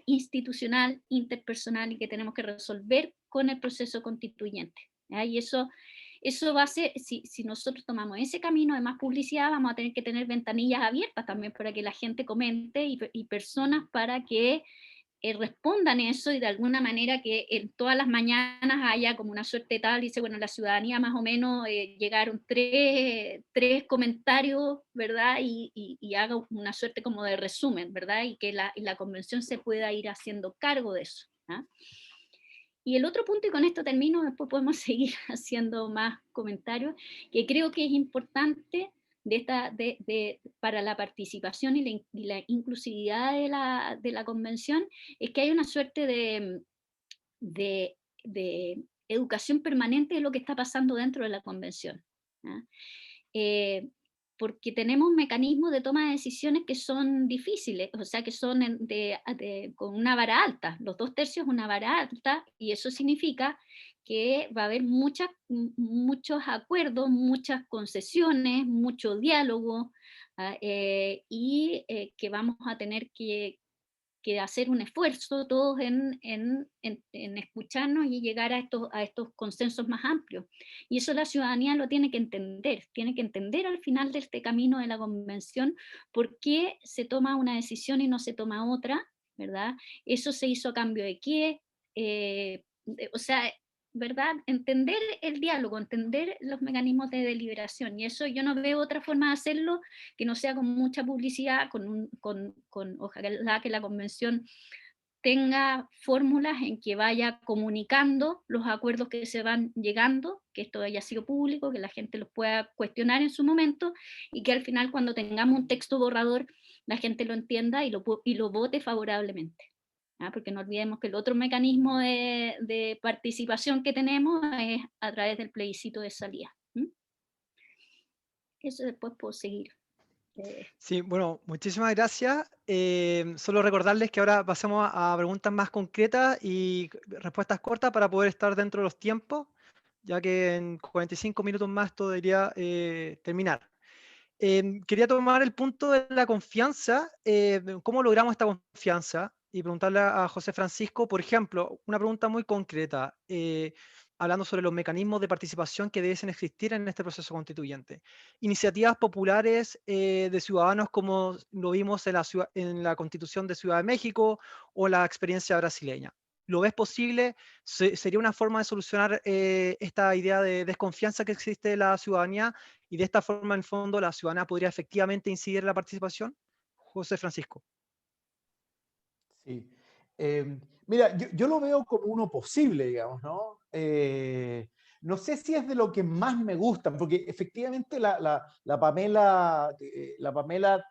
institucional, interpersonal, y que tenemos que resolver con el proceso constituyente, ¿ya? Y eso va a ser, si nosotros tomamos ese camino de más publicidad, vamos a tener que tener ventanillas abiertas también para que la gente comente y personas para que respondan eso y de alguna manera que en todas las mañanas haya como una suerte tal, dice, bueno, la ciudadanía más o menos llegaron tres comentarios, ¿verdad? Y haga una suerte como de resumen, ¿verdad? Y que la convención se pueda ir haciendo cargo de eso, ¿ah? Y el otro punto, y con esto termino, después podemos seguir haciendo más comentarios, que creo que es importante para la participación y la inclusividad de la convención, es que hay una suerte de educación permanente de lo que está pasando dentro de la convención, ¿ah? Porque tenemos mecanismos de toma de decisiones que son difíciles, o sea, que son con una vara alta, los 2/3 es una vara alta, y eso significa que va a haber muchos acuerdos, muchas concesiones, mucho diálogo, y que vamos a tener que hacer un esfuerzo todos en escucharnos y llegar a estos consensos más amplios. Y eso la ciudadanía lo tiene que entender al final de este camino de la convención, por qué se toma una decisión y no se toma otra, ¿verdad? Eso se hizo a cambio de qué, o sea, ¿verdad? Entender el diálogo, entender los mecanismos de deliberación, y eso yo no veo otra forma de hacerlo que no sea con mucha publicidad, ojalá que la convención tenga fórmulas en que vaya comunicando los acuerdos que se van llegando, que esto haya sido público, que la gente los pueda cuestionar en su momento, y que al final cuando tengamos un texto borrador la gente lo entienda y lo vote favorablemente. Porque no olvidemos que el otro mecanismo de participación que tenemos es a través del plebiscito de salida. Eso después puedo seguir. Sí, bueno, muchísimas gracias. Solo recordarles que ahora pasemos a preguntas más concretas y respuestas cortas para poder estar dentro de los tiempos, ya que en 45 minutos más esto debería terminar. Quería tomar el punto de la confianza, cómo logramos esta confianza, y preguntarle a José Francisco, por ejemplo, una pregunta muy concreta, hablando sobre los mecanismos de participación que deben existir en este proceso constituyente. Iniciativas populares de ciudadanos como lo vimos en la Constitución de Ciudad de México o la experiencia brasileña. ¿Lo ves posible? ¿Sería una forma de solucionar esta idea de desconfianza que existe de la ciudadanía? Y de esta forma, en el fondo, la ciudadanía podría efectivamente incidir en la participación. José Francisco. Sí. Mira, yo lo veo como uno posible, digamos, ¿no? No sé si es de lo que más me gusta, porque efectivamente la Pamela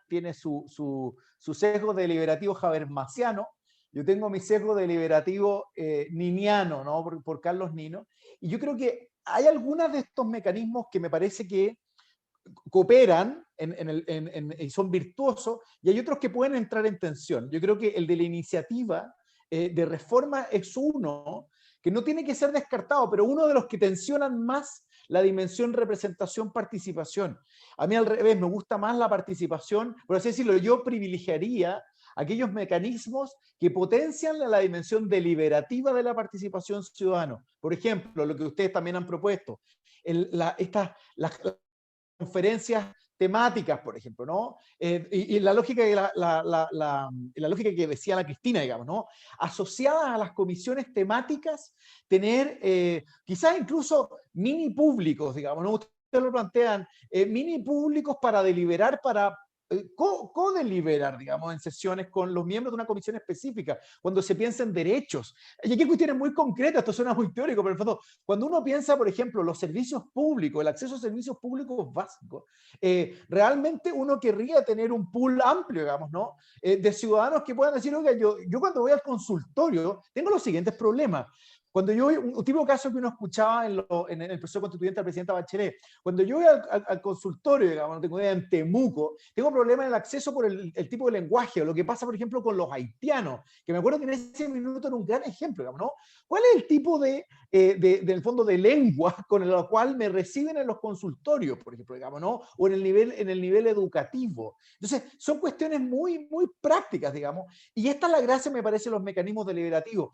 tiene su sesgo deliberativo habermasiano, Yo tengo mi sesgo deliberativo niniano, ¿no? Por Carlos Nino. Y yo creo que hay algunos de estos mecanismos que me parece que cooperan y son virtuosos, y hay otros que pueden entrar en tensión. Yo creo que el de la iniciativa de reforma es uno que no tiene que ser descartado, pero uno de los que tensionan más la dimensión representación-participación. A mí al revés, me gusta más la participación, por así decirlo, yo privilegiaría aquellos mecanismos que potencian la dimensión deliberativa de la participación ciudadana. Por ejemplo, lo que ustedes también han propuesto, las conferencias temáticas, por ejemplo, ¿no? Y la lógica la lógica que decía la Cristina, digamos, ¿no? Asociadas a las comisiones temáticas, tener quizás incluso mini públicos, digamos, ¿no? Ustedes lo plantean, mini públicos para deliberar, para co-deliberar, digamos, en sesiones con los miembros de una comisión específica, cuando se piensa en derechos. Y aquí hay cuestiones muy concretas, esto suena muy teórico, pero en el fondo, cuando uno piensa, por ejemplo, los servicios públicos, el acceso a servicios públicos básicos, realmente uno querría tener un pool amplio, digamos, ¿no? De ciudadanos que puedan decir, oiga, yo cuando voy al consultorio tengo los siguientes problemas. Cuando yo, un tipo de caso que uno escuchaba en el proceso constituyente de la presidenta Bachelet, cuando yo voy al consultorio, digamos, no tengo idea, en Temuco, tengo problemas en el acceso por el tipo de lenguaje, o lo que pasa, por ejemplo, con los haitianos, que me acuerdo que en ese minuto era un gran ejemplo, digamos, ¿no? ¿Cuál es el tipo del fondo de lengua con el cual me reciben en los consultorios, por ejemplo, digamos, ¿no? O en el nivel educativo. Entonces, son cuestiones muy, muy prácticas, digamos, y esta es la gracia, me parece, de los mecanismos deliberativos.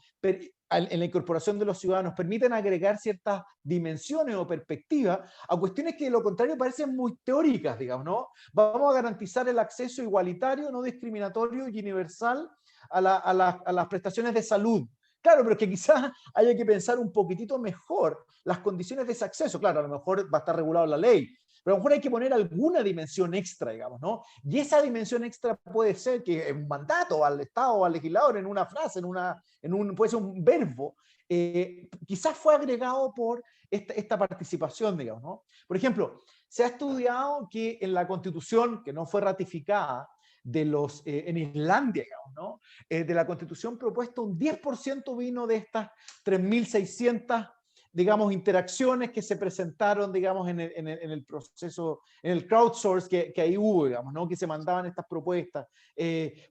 En la incorporación de los ciudadanos, permiten agregar ciertas dimensiones o perspectivas a cuestiones que de lo contrario parecen muy teóricas, digamos, ¿no? Vamos a garantizar el acceso igualitario, no discriminatorio y universal a las prestaciones de salud. Claro, pero que quizás haya que pensar un poquitito mejor las condiciones de ese acceso. Claro, a lo mejor va a estar regulado en la ley, pero a lo mejor hay que poner alguna dimensión extra, digamos, ¿no? Y esa dimensión extra puede ser que en un mandato al Estado o al legislador, en una frase, puede ser un verbo, quizás fue agregado por esta participación, digamos, ¿no? Por ejemplo, se ha estudiado que en la Constitución, que no fue ratificada, en Islandia, digamos, ¿no? De la Constitución propuesta, un 10% vino de estas 3.600, digamos, interacciones que se presentaron, digamos, en el proceso, en el crowdsource que ahí hubo, digamos, ¿no? Que se mandaban estas propuestas.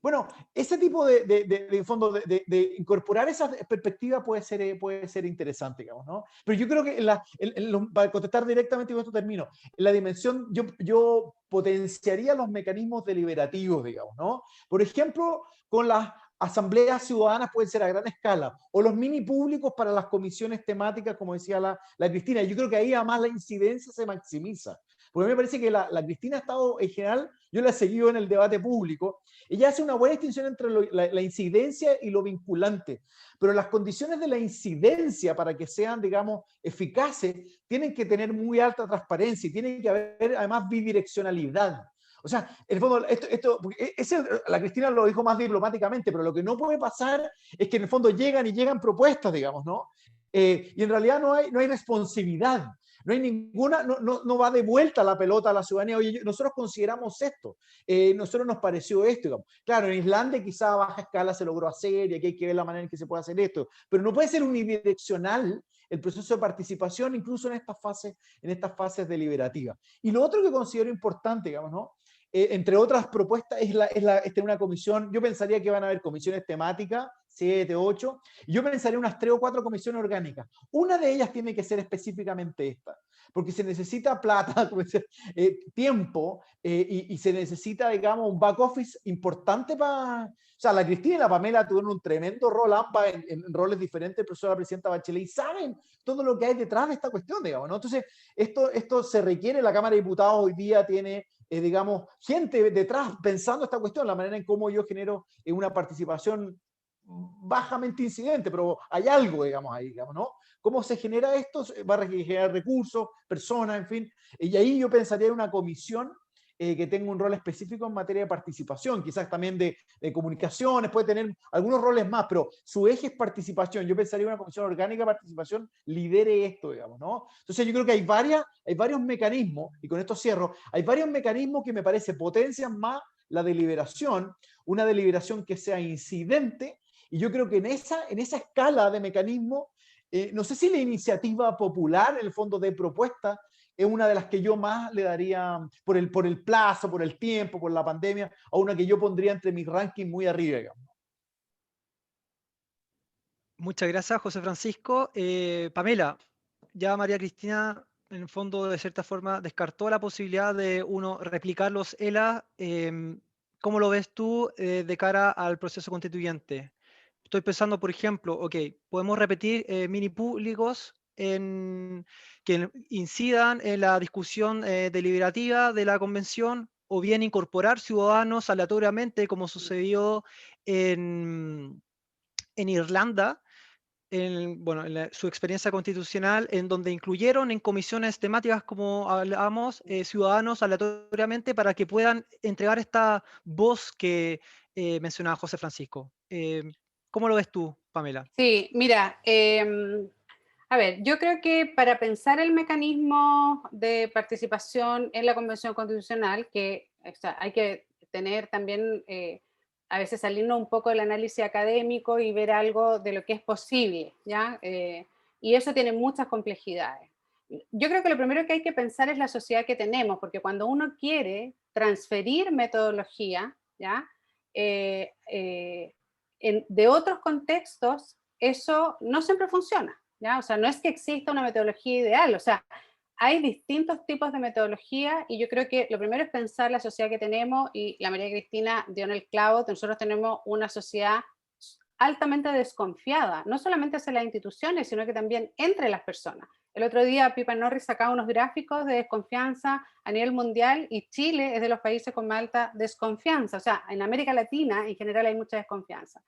Bueno, ese tipo de fondo, de incorporar esa perspectiva puede ser interesante, digamos, ¿no? Pero yo creo que para contestar directamente, y con esto termino, en la dimensión, yo potenciaría los mecanismos deliberativos, digamos, ¿no? Por ejemplo, con las asambleas ciudadanas pueden ser a gran escala, o los mini públicos para las comisiones temáticas, como decía la Cristina. Yo creo que ahí además la incidencia se maximiza. Porque a mí me parece que la Cristina ha estado, en general, yo la he seguido en el debate público, ella hace una buena distinción entre la incidencia y lo vinculante, pero las condiciones de la incidencia para que sean, digamos, eficaces, tienen que tener muy alta transparencia y tiene que haber además bidireccionalidad. O sea, en el fondo, la Cristina lo dijo más diplomáticamente, pero lo que no puede pasar es que en el fondo llegan propuestas, digamos, ¿no? Y en realidad no hay responsividad. No hay ninguna, no va de vuelta la pelota a la ciudadanía. Oye, nosotros consideramos esto, nosotros nos pareció esto, digamos. Claro, en Islandia quizá a baja escala se logró hacer y aquí hay que ver la manera en que se puede hacer esto, pero no puede ser unidireccional el proceso de participación, incluso en estas fases deliberativas. Y lo otro que considero importante, digamos, ¿no? Entre otras propuestas, es tener una comisión. Yo pensaría que van a haber comisiones temáticas, 7, 8, y yo pensaría unas 3 o 4 comisiones orgánicas. Una de ellas tiene que ser específicamente esta, porque se necesita plata, tiempo, y se necesita, digamos, un back office importante para... O sea, la Cristina y la Pamela tuvieron un tremendo rol, ambas en roles diferentes, el profesor de la presidenta Bachelet, y saben todo lo que hay detrás de esta cuestión, digamos, ¿no? Entonces, esto se requiere. La Cámara de Diputados hoy día tiene, digamos, gente detrás pensando esta cuestión, la manera en cómo yo genero una participación bajamente incidente, pero hay algo, digamos, ahí, digamos, ¿no? ¿Cómo se genera esto? Va a generar recursos, personas, en fin. Y ahí yo pensaría en una comisión que tenga un rol específico en materia de participación, quizás también de comunicaciones, puede tener algunos roles más, pero su eje es participación. Yo pensaría en una comisión orgánica de participación lidere esto, digamos, ¿no? Entonces yo creo que hay varios mecanismos, y con esto cierro, hay varios mecanismos que me parece potencian más la deliberación, una deliberación que sea incidente Y yo creo que en esa escala de mecanismos, no sé si la iniciativa popular, en el fondo de propuesta, es una de las que yo más le daría, por el plazo, por el tiempo, por la pandemia, a una que yo pondría entre mis rankings muy arriba, digamos. Muchas gracias, José Francisco. Pamela, ya María Cristina, en el fondo, de cierta forma, descartó la posibilidad de uno replicar los ELA. ¿Cómo lo ves tú de cara al proceso constituyente? Estoy pensando, por ejemplo, ok, podemos repetir mini públicos que incidan en la discusión deliberativa de la convención, o bien incorporar ciudadanos aleatoriamente, como sucedió en Irlanda, bueno, su experiencia constitucional, en donde incluyeron en comisiones temáticas, como hablábamos, ciudadanos aleatoriamente para que puedan entregar esta voz que mencionaba José Francisco. ¿Cómo lo ves tú, Pamela? Sí, mira, a ver, yo creo que para pensar el mecanismo de participación en la Convención Constitucional, que o sea, hay que tener también, a veces salirnos un poco del análisis académico y ver algo de lo que es posible, ¿ya? Y eso tiene muchas complejidades. Yo creo que lo primero que hay que pensar es la sociedad que tenemos, porque cuando uno quiere transferir metodología, ¿ya? De otros contextos, eso no siempre funciona, ¿ya? O sea, no es que exista una metodología ideal, o sea, hay distintos tipos de metodología y yo creo que lo primero es pensar la sociedad que tenemos, y la María Cristina dio en el clavo. Nosotros tenemos una sociedad altamente desconfiada, no solamente hacia las instituciones, sino que también entre las personas. El otro día Pipa Norris sacaba unos gráficos de desconfianza a nivel mundial y Chile es de los países con más alta desconfianza. O sea, en América Latina en general hay mucha desconfianza.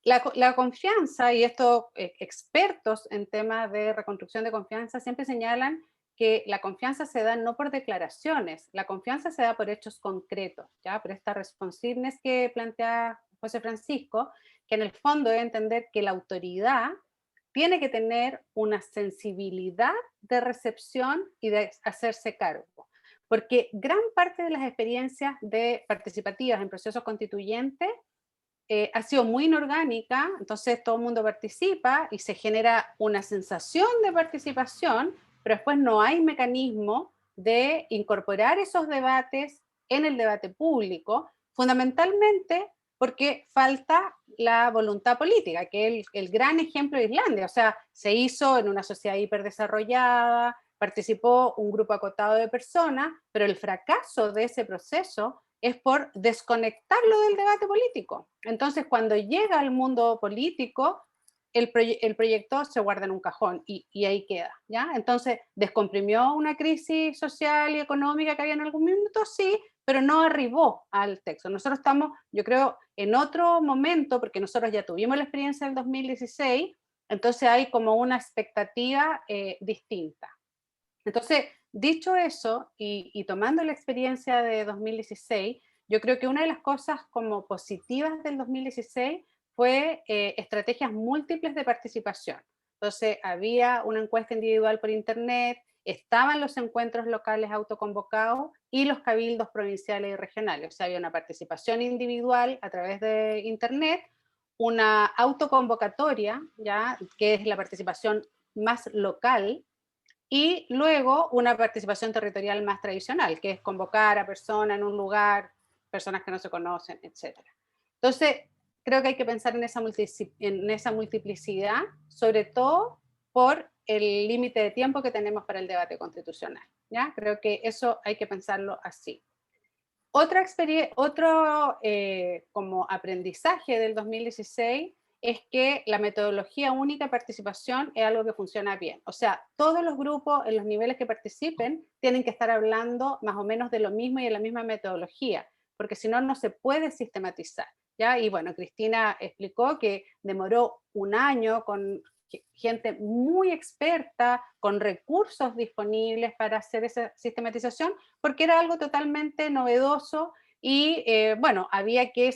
La confianza, y estos expertos en temas de reconstrucción de confianza siempre señalan que la confianza se da no por declaraciones, la confianza se da por hechos concretos, ¿ya? Por esta responsiveness que plantea José Francisco, que en el fondo es entender que la autoridad tiene que tener una sensibilidad de recepción y de hacerse cargo. Porque gran parte de las experiencias participativas en procesos constituyentes ha sido muy inorgánica, entonces todo el mundo participa y se genera una sensación de participación, pero después no hay mecanismo de incorporar esos debates en el debate público, fundamentalmente porque falta la voluntad política, que es el gran ejemplo de Islandia. O sea, se hizo en una sociedad hiperdesarrollada, participó un grupo acotado de personas, pero el fracaso de ese proceso es por desconectarlo del debate político. Entonces, cuando llega al mundo político, el proyecto se guarda en un cajón y ahí queda, ¿ya? Entonces, ¿descomprimió una crisis social y económica que había en algún minuto? Sí, pero no arribó al texto. Nosotros estamos, yo creo, en otro momento, porque nosotros ya tuvimos la experiencia del 2016, entonces hay como una expectativa distinta. Entonces, dicho eso, y tomando la experiencia de 2016, yo creo que una de las cosas como positivas del 2016 fue estrategias múltiples de participación. Entonces, había una encuesta individual por internet, estaban los encuentros locales autoconvocados y los cabildos provinciales y regionales. O sea, había una participación individual a través de internet, una autoconvocatoria, ¿ya? Que es la participación más local, y luego una participación territorial más tradicional, que es convocar a personas en un lugar, personas que no se conocen, etc. Entonces, creo que hay que pensar en esa multiplicidad, sobre todo por el límite de tiempo que tenemos para el debate constitucional, ¿ya? Creo que eso hay que pensarlo así. Otro como aprendizaje del 2016 es que la metodología única de participación es algo que funciona bien. O sea, todos los grupos en los niveles que participen tienen que estar hablando más o menos de lo mismo y de la misma metodología, porque si no, no se puede sistematizar, ¿ya? Y bueno, Cristina explicó que demoró un año con gente muy experta, con recursos disponibles para hacer esa sistematización, porque era algo totalmente novedoso. Y bueno, había que,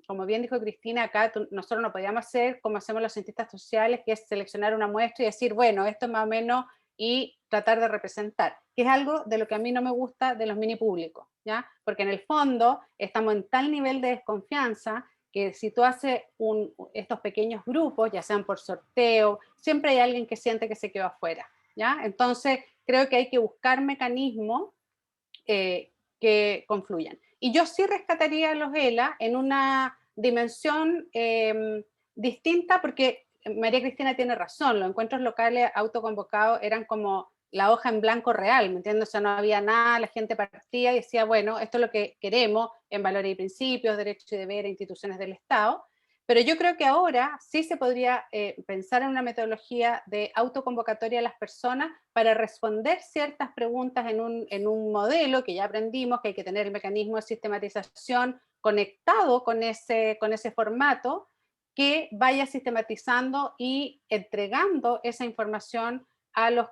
como bien dijo Cristina, acá nosotros no podíamos hacer como hacemos los cientistas sociales, que es seleccionar una muestra y decir, bueno, esto es más o menos, y tratar de representar, que es algo de lo que a mí no me gusta de los mini públicos, ¿ya? Porque en el fondo estamos en tal nivel de desconfianza que si tú haces estos pequeños grupos, ya sean por sorteo, siempre hay alguien que siente que se quedó afuera, ¿ya? Entonces, creo que hay que buscar mecanismos que confluyan. Y yo sí rescataría a los ELA en una dimensión distinta, porque María Cristina tiene razón, los encuentros locales autoconvocados eran como la hoja en blanco real, ¿me entiendes? O sea, no había nada, la gente partía y decía, bueno, esto es lo que queremos en valores y principios, derechos y deberes, instituciones del Estado, pero yo creo que ahora sí se podría pensar en una metodología de autoconvocatoria a las personas para responder ciertas preguntas en un modelo que ya aprendimos, que hay que tener el mecanismo de sistematización conectado con ese formato, que vaya sistematizando y entregando esa información a los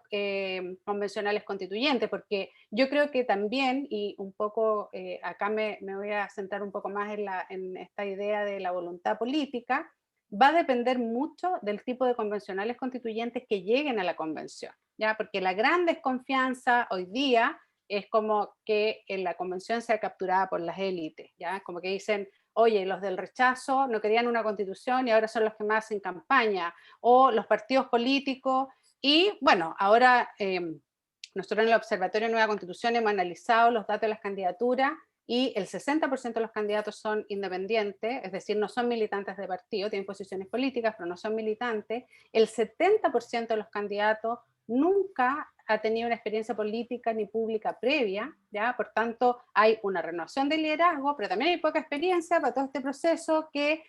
convencionales constituyentes, porque yo creo que también, y un poco acá me voy a centrar un poco más en esta idea de la voluntad política, va a depender mucho del tipo de convencionales constituyentes que lleguen a la convención, ¿ya? Porque la gran desconfianza hoy día es como que la convención sea capturada por las élites, ¿ya? Como que dicen, oye, los del rechazo no querían una constitución y ahora son los que más hacen campaña, o los partidos políticos. Y bueno, ahora nosotros en el Observatorio de Nueva Constitución hemos analizado los datos de las candidaturas y el 60% de los candidatos son independientes, es decir, no son militantes de partido, tienen posiciones políticas, pero no son militantes. El 70% de los candidatos nunca ha tenido una experiencia política ni pública previa, ¿ya? Por tanto, hay una renovación del liderazgo, pero también hay poca experiencia para todo este proceso que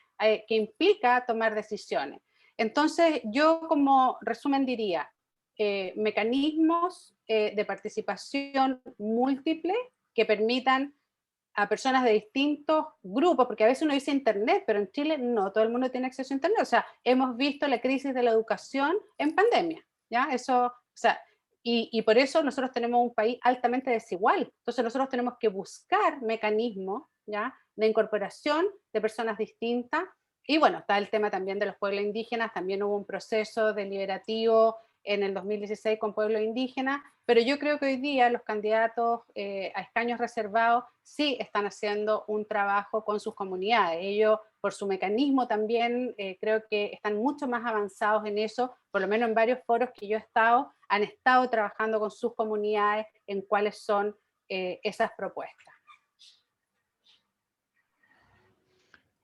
implica tomar decisiones. Entonces, yo como resumen diría, mecanismos de participación múltiple que permitan a personas de distintos grupos, porque a veces uno dice internet, pero en Chile no todo el mundo tiene acceso a internet. O sea, hemos visto la crisis de la educación en pandemia, ¿ya? Eso, o sea, y por eso nosotros tenemos un país altamente desigual. Entonces nosotros tenemos que buscar mecanismos, ¿ya?, de incorporación de personas distintas. Y bueno, está el tema también de los pueblos indígenas, también hubo un proceso deliberativo en el 2016 con pueblos indígenas, pero yo creo que hoy día los candidatos a escaños reservados sí están haciendo un trabajo con sus comunidades. Ellos, por su mecanismo también, creo que están mucho más avanzados en eso, por lo menos en varios foros que yo he estado, han estado trabajando con sus comunidades en cuáles son esas propuestas.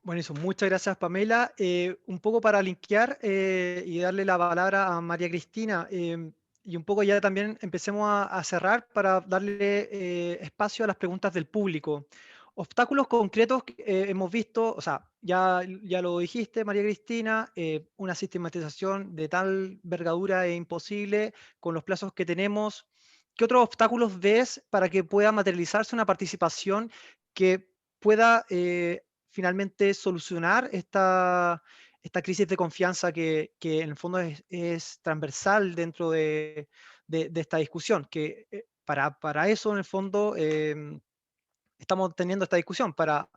Buenísimo, muchas gracias Pamela. Un poco para linkear y darle la palabra a María Cristina, y un poco ya también empecemos a cerrar para darle espacio a las preguntas del público. Obstáculos concretos que hemos visto, o sea, ya lo dijiste María Cristina, una sistematización de tal envergadura es imposible con los plazos que tenemos. ¿Qué otros obstáculos ves para que pueda materializarse una participación que pueda finalmente solucionar esta crisis de confianza que en el fondo es transversal dentro de esta discusión? Que para eso, en el fondo, estamos teniendo esta discusión, para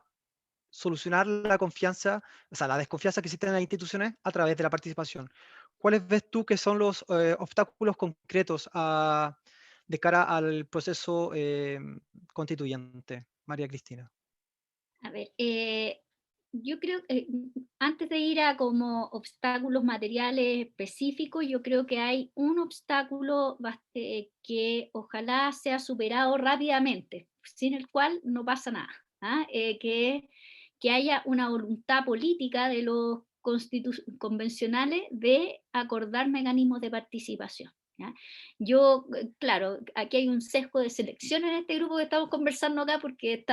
solucionar la confianza, o sea, la desconfianza que existe en las instituciones a través de la participación. ¿Cuáles ves tú que son los obstáculos concretos de cara al proceso constituyente, María Cristina? A ver, yo creo que antes de ir a como obstáculos materiales específicos, yo creo que hay un obstáculo que ojalá sea superado rápidamente, sin el cual no pasa nada, ¿ah? Que haya una voluntad política de los convencionales de acordar mecanismos de participación, ¿ya? Yo, claro, aquí hay un sesgo de selección en este grupo que estamos conversando acá porque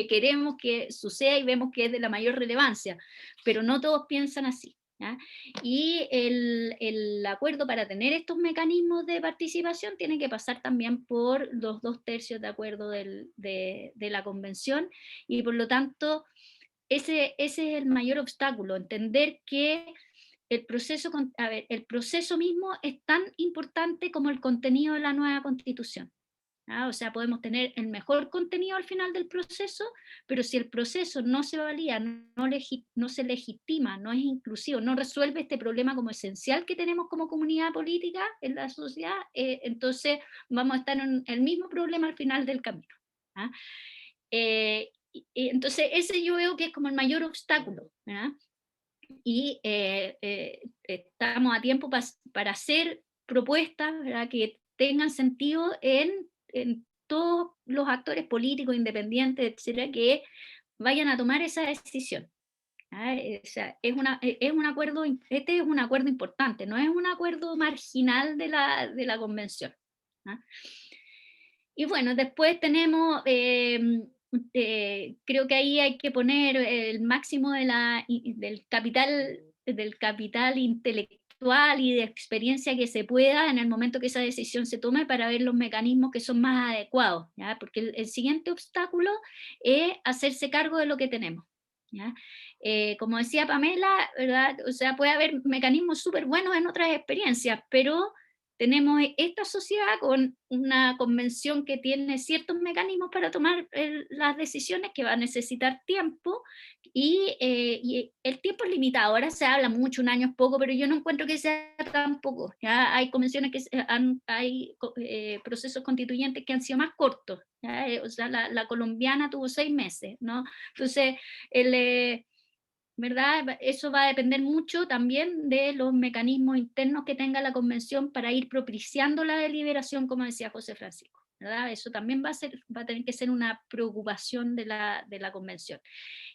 queremos que suceda y vemos que es de la mayor relevancia, pero no todos piensan así, ¿ya? Y el acuerdo para tener estos mecanismos de participación tiene que pasar también por los 2/3 de acuerdo de la convención, y por lo tanto ese es el mayor obstáculo, entender que el proceso mismo es tan importante como el contenido de la nueva constitución. ¿Ah? O sea, podemos tener el mejor contenido al final del proceso, pero si el proceso no se valía, no se legitima, no es inclusivo, no resuelve este problema como esencial que tenemos como comunidad política en la sociedad, entonces vamos a estar en el mismo problema al final del camino. ¿Ah? entonces ese yo veo que es como el mayor obstáculo, ¿verdad? Y estamos a tiempo para hacer propuestas, ¿verdad?, que tengan sentido en todos los actores políticos, independientes, etcétera, que vayan a tomar esa decisión. O sea, es un acuerdo, este es un acuerdo importante, no es un acuerdo marginal de la convención. ¿Ah? Y bueno, después tenemos, creo que ahí hay que poner el máximo del capital intelectual y de experiencia que se pueda en el momento que esa decisión se tome para ver los mecanismos que son más adecuados, ¿ya? Porque el siguiente obstáculo es hacerse cargo de lo que tenemos, ¿ya? Como decía Pamela, ¿verdad? O sea, puede haber mecanismos súper buenos en otras experiencias, pero tenemos esta sociedad con una convención que tiene ciertos mecanismos para tomar las decisiones, que va a necesitar tiempo, y el tiempo es limitado. Ahora se habla mucho, un año es poco, pero yo no encuentro que sea tan poco. ¿Ya? Hay convenciones hay procesos constituyentes que han sido más cortos, ¿ya? O sea, la colombiana tuvo 6 meses, ¿no? Entonces, ¿verdad? Eso va a depender mucho también de los mecanismos internos que tenga la convención para ir propiciando la deliberación, como decía José Francisco, ¿verdad? Eso también va a tener que ser una preocupación de la convención.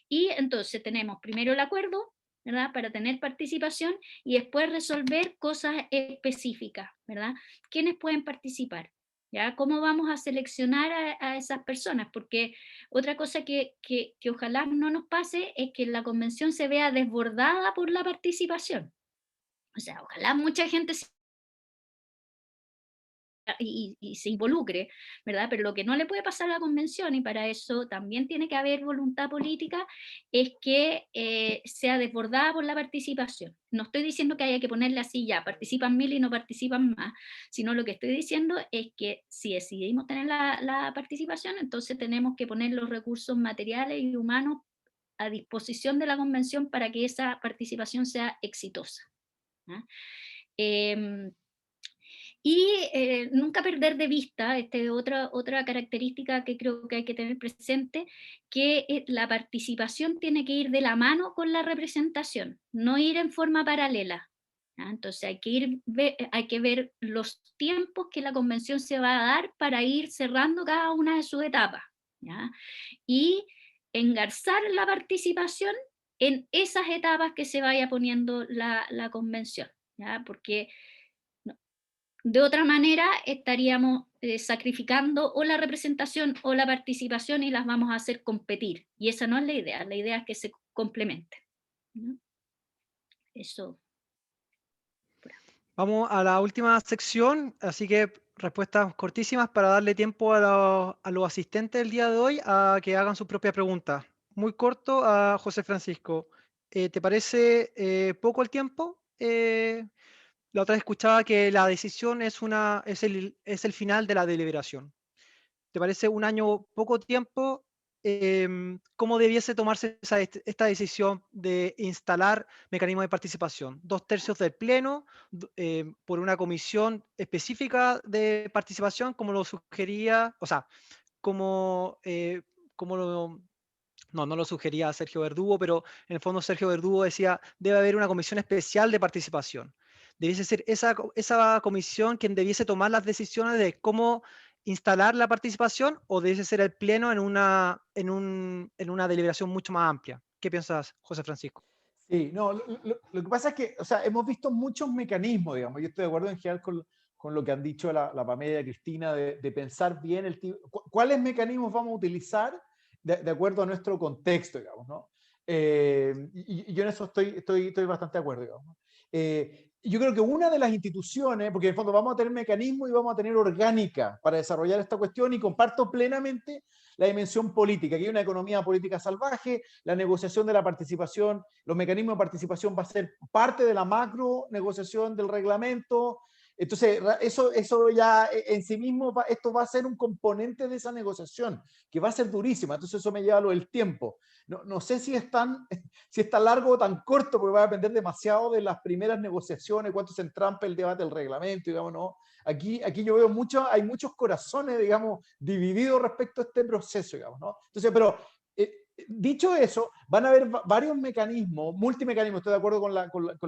Y entonces tenemos primero el acuerdo, ¿verdad?, para tener participación, y después resolver cosas específicas, ¿verdad? ¿Quiénes pueden participar? ¿Ya? ¿Cómo vamos a seleccionar a esas personas? Porque otra cosa que ojalá no nos pase es que la convención se vea desbordada por la participación. O sea, ojalá mucha gente y se involucre, ¿verdad? Pero lo que no le puede pasar a la convención, y para eso también tiene que haber voluntad política, es que sea desbordada por la participación. No estoy diciendo que haya que ponerle así ya, participan 1000 y no participan más, sino lo que estoy diciendo es que si decidimos tener la participación, entonces tenemos que poner los recursos materiales y humanos a disposición de la convención para que esa participación sea exitosa. ¿Ah? Y nunca perder de vista, otra característica que creo que hay que tener presente, que la participación tiene que ir de la mano con la representación, no ir en forma paralela. ¿Ya? Entonces hay que ver los tiempos que la convención se va a dar para ir cerrando cada una de sus etapas, ¿ya? Y engarzar la participación en esas etapas que se vaya poniendo la convención, ¿ya? Porque de otra manera estaríamos sacrificando o la representación o la participación y las vamos a hacer competir. Y esa no es la idea es que se complementen, ¿no? Eso. Vamos a la última sección, así que respuestas cortísimas para darle tiempo a los asistentes del día de hoy a que hagan su propia pregunta. Muy corto a José Francisco. ¿Te parece poco el tiempo? La otra vez escuchaba que la decisión es el final de la deliberación. ¿Te parece un año poco tiempo? ¿Cómo debiese tomarse esta decisión de instalar mecanismos de participación? 2/3 del Pleno, por una comisión específica de participación, como lo sugería, o sea, como, no lo sugería Sergio Verdugo, pero en el fondo Sergio Verdugo decía, debe haber una comisión especial de participación. Debiese ser esa comisión quien debiese tomar las decisiones de cómo instalar la participación, o debiese ser el Pleno en una deliberación mucho más amplia. ¿Qué piensas, José Francisco? Sí, no, lo que pasa es que, o sea, hemos visto muchos mecanismos, digamos, yo estoy de acuerdo en general con lo que han dicho la Pamela y Cristina, de pensar bien cuáles mecanismos vamos a utilizar de acuerdo a nuestro contexto, digamos, ¿no? Y yo en eso estoy bastante de acuerdo, digamos. Yo creo que una de las instituciones, porque en el fondo vamos a tener mecanismos y vamos a tener orgánica para desarrollar esta cuestión, y comparto plenamente la dimensión política. Aquí hay una economía política salvaje, la negociación de la participación, los mecanismos de participación va a ser parte de la macro negociación del reglamento. Entonces, eso ya en sí mismo, esto va a ser un componente de esa negociación, que va a ser durísima. Entonces, eso me lleva a lo del tiempo. No sé si es tan largo o tan corto, porque va a depender demasiado de las primeras negociaciones, cuánto se entrampa el debate del reglamento, digamos, ¿no? Aquí yo veo hay muchos corazones, digamos, divididos respecto a este proceso, digamos, ¿no? Entonces, pero dicho eso, van a haber varios mecanismos, multimecanismos. Estoy de acuerdo con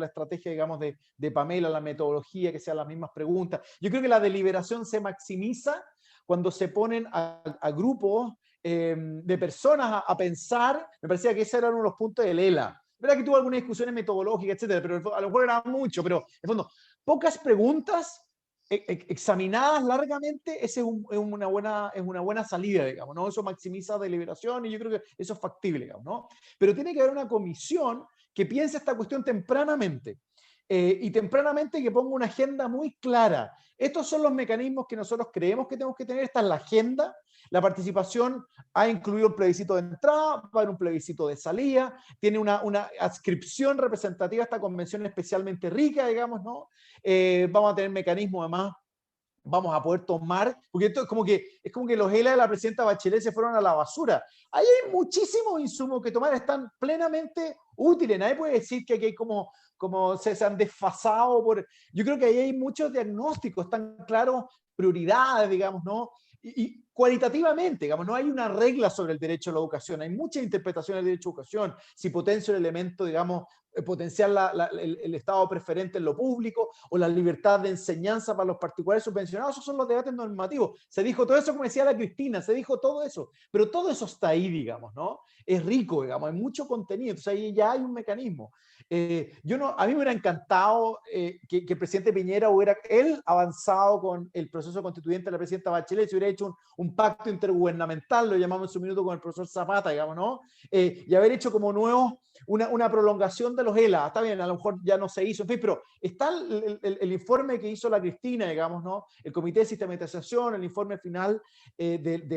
la estrategia, digamos, de Pamela, la metodología, que sean las mismas preguntas. Yo creo que la deliberación se maximiza cuando se ponen a grupos de personas a pensar. Me parecía que ese era uno de los puntos del ELA. Verdad que tuvo algunas discusiones metodológicas, etcétera, pero a lo mejor era mucho, pero en fondo, pocas preguntas examinadas largamente, esa es una buena salida, digamos, ¿no? Eso maximiza deliberación y yo creo que eso es factible, digamos, ¿no? Pero tiene que haber una comisión que piense esta cuestión tempranamente. Y tempranamente que ponga una agenda muy clara. Estos son los mecanismos que nosotros creemos que tenemos que tener. Esta es la agenda. La participación ha incluido un plebiscito de entrada, va a haber un plebiscito de salida, tiene una adscripción representativa a esta convención especialmente rica, digamos, ¿no? Vamos a tener mecanismos además, vamos a poder tomar, porque esto es como que los ELA de la presidenta Bachelet se fueron a la basura. Ahí hay muchísimos insumos que tomar, están plenamente útiles. Nadie puede decir que aquí hay como se han desfasado. Yo creo que ahí hay muchos diagnósticos, están claros prioridades, digamos, ¿no? Y cualitativamente, digamos, no hay una regla sobre el derecho a la educación, hay muchas interpretaciones del derecho a la educación, si potencia el elemento, digamos, potenciar el estado preferente en lo público o la libertad de enseñanza para los particulares subvencionados. Esos son los debates normativos. Se dijo todo eso, como decía la Cristina, se dijo todo eso, pero todo eso está ahí, digamos, ¿no? Es rico, digamos, hay mucho contenido, entonces ahí ya hay un mecanismo. A mí me hubiera encantado que el presidente Piñera hubiera él avanzado con el proceso constituyente de la presidenta Bachelet, se hubiera hecho un pacto intergubernamental, lo llamamos en su minuto con el profesor Zapata, digamos, ¿no? Y haber hecho como una prolongación de los ELA. Está bien, a lo mejor ya no se hizo, en fin, pero está el informe que hizo la Cristina, digamos, ¿no? El comité de sistematización, el informe final del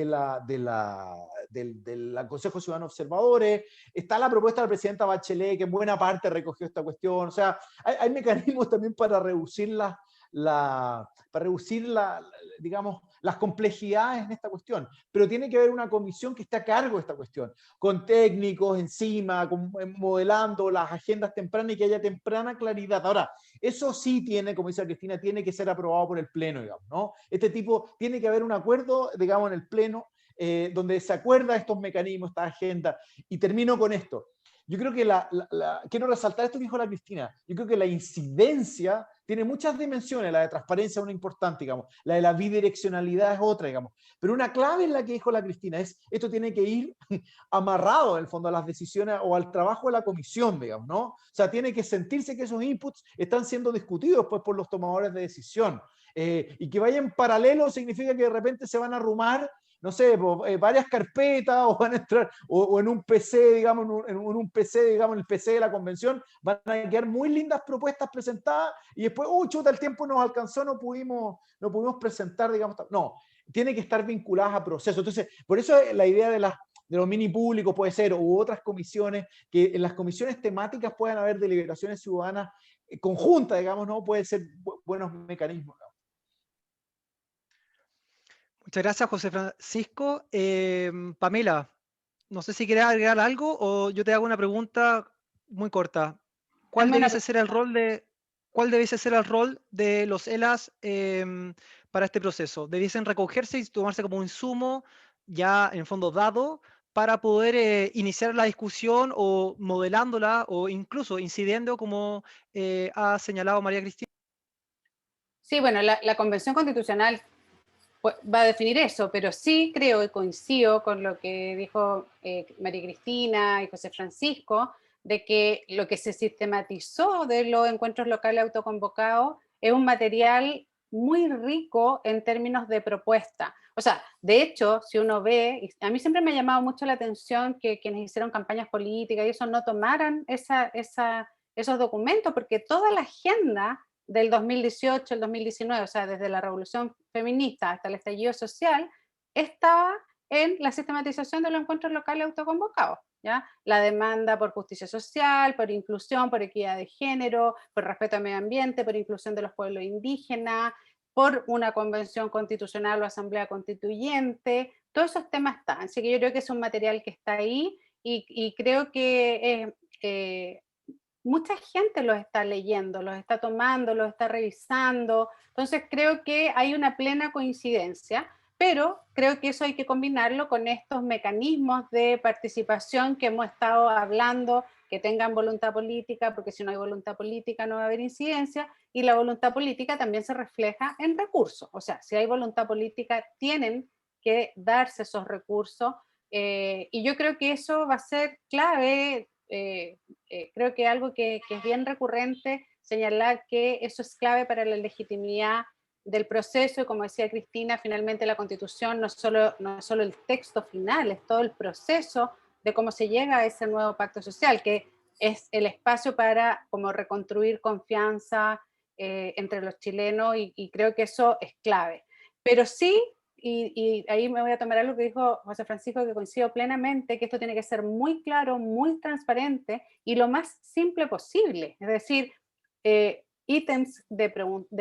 Consejo Ciudadano Observadores, está la propuesta de la presidenta Bachelet, que en buena parte recogió esta cuestión. O sea, hay mecanismos también para reducir digamos, las complejidades en esta cuestión, pero tiene que haber una comisión que esté a cargo de esta cuestión, con técnicos encima, modelando las agendas tempranas y que haya temprana claridad. Ahora, eso sí tiene, como dice Cristina, tiene que ser aprobado por el Pleno, digamos, ¿no? Tiene que haber un acuerdo, digamos, en el Pleno, donde se acuerda estos mecanismos, esta agenda. Y termino con esto. Yo creo que quiero resaltar esto que dijo la Cristina. Yo creo que la incidencia tiene muchas dimensiones. La de transparencia es una importante, digamos. La de la bidireccionalidad es otra, digamos. Pero una clave en la que dijo la Cristina es, esto tiene que ir amarrado, en el fondo, a las decisiones o al trabajo de la comisión, digamos, ¿no? O sea, tiene que sentirse que esos inputs están siendo discutidos pues, por los tomadores de decisión. Y que vaya en paralelo significa que de repente se van a arrumar, no sé, varias carpetas o van a entrar, o en un PC, digamos, en un PC, digamos, en el PC de la convención, van a quedar muy lindas propuestas presentadas y después, chuta, el tiempo nos alcanzó, no pudimos presentar, digamos, no, tiene que estar vinculadas a procesos. Entonces, por eso la idea de los mini públicos puede ser, u otras comisiones, que en las comisiones temáticas puedan haber deliberaciones ciudadanas conjuntas, digamos, ¿no? Pueden ser buenos mecanismos, ¿no? Muchas gracias, José Francisco. Pamela, no sé si quieres agregar algo o yo te hago una pregunta muy corta. ¿Cuál debiese ser el rol de los ELAs para este proceso? ¿Debiesen recogerse y tomarse como un insumo ya en fondo dado para poder iniciar la discusión o modelándola o incluso incidiendo como ha señalado María Cristina? Sí, bueno, la Convención Constitucional va a definir eso, pero sí creo y coincido con lo que dijo María Cristina y José Francisco, de que lo que se sistematizó de los encuentros locales autoconvocados es un material muy rico en términos de propuesta. O sea, de hecho, si uno ve, a mí siempre me ha llamado mucho la atención que quienes hicieron campañas políticas y eso no tomaran esos documentos, porque toda la agenda del 2018 al 2019, o sea, desde la Revolución Feminista hasta el estallido social, estaba en la sistematización de los encuentros locales autoconvocados, ¿ya? La demanda por justicia social, por inclusión, por equidad de género, por respeto al medio ambiente, por inclusión de los pueblos indígenas, por una convención constitucional o asamblea constituyente, todos esos temas están, así que yo creo que es un material que está ahí y creo que mucha gente los está leyendo, los está tomando, los está revisando, entonces creo que hay una plena coincidencia, pero creo que eso hay que combinarlo con estos mecanismos de participación que hemos estado hablando, que tengan voluntad política, porque si no hay voluntad política no va a haber incidencia, y la voluntad política también se refleja en recursos. O sea, si hay voluntad política, tienen que darse esos recursos, y yo creo que eso va a ser clave. Creo que algo que es bien recurrente señalar que eso es clave para la legitimidad del proceso, y como decía Cristina, finalmente la Constitución no es solo el texto final, es todo el proceso de cómo se llega a ese nuevo pacto social, que es el espacio para como reconstruir confianza entre los chilenos, y creo que eso es clave. Pero sí, y ahí me voy a tomar algo que dijo José Francisco, que coincido plenamente, que esto tiene que ser muy claro, muy transparente y lo más simple posible. Es decir, ítems de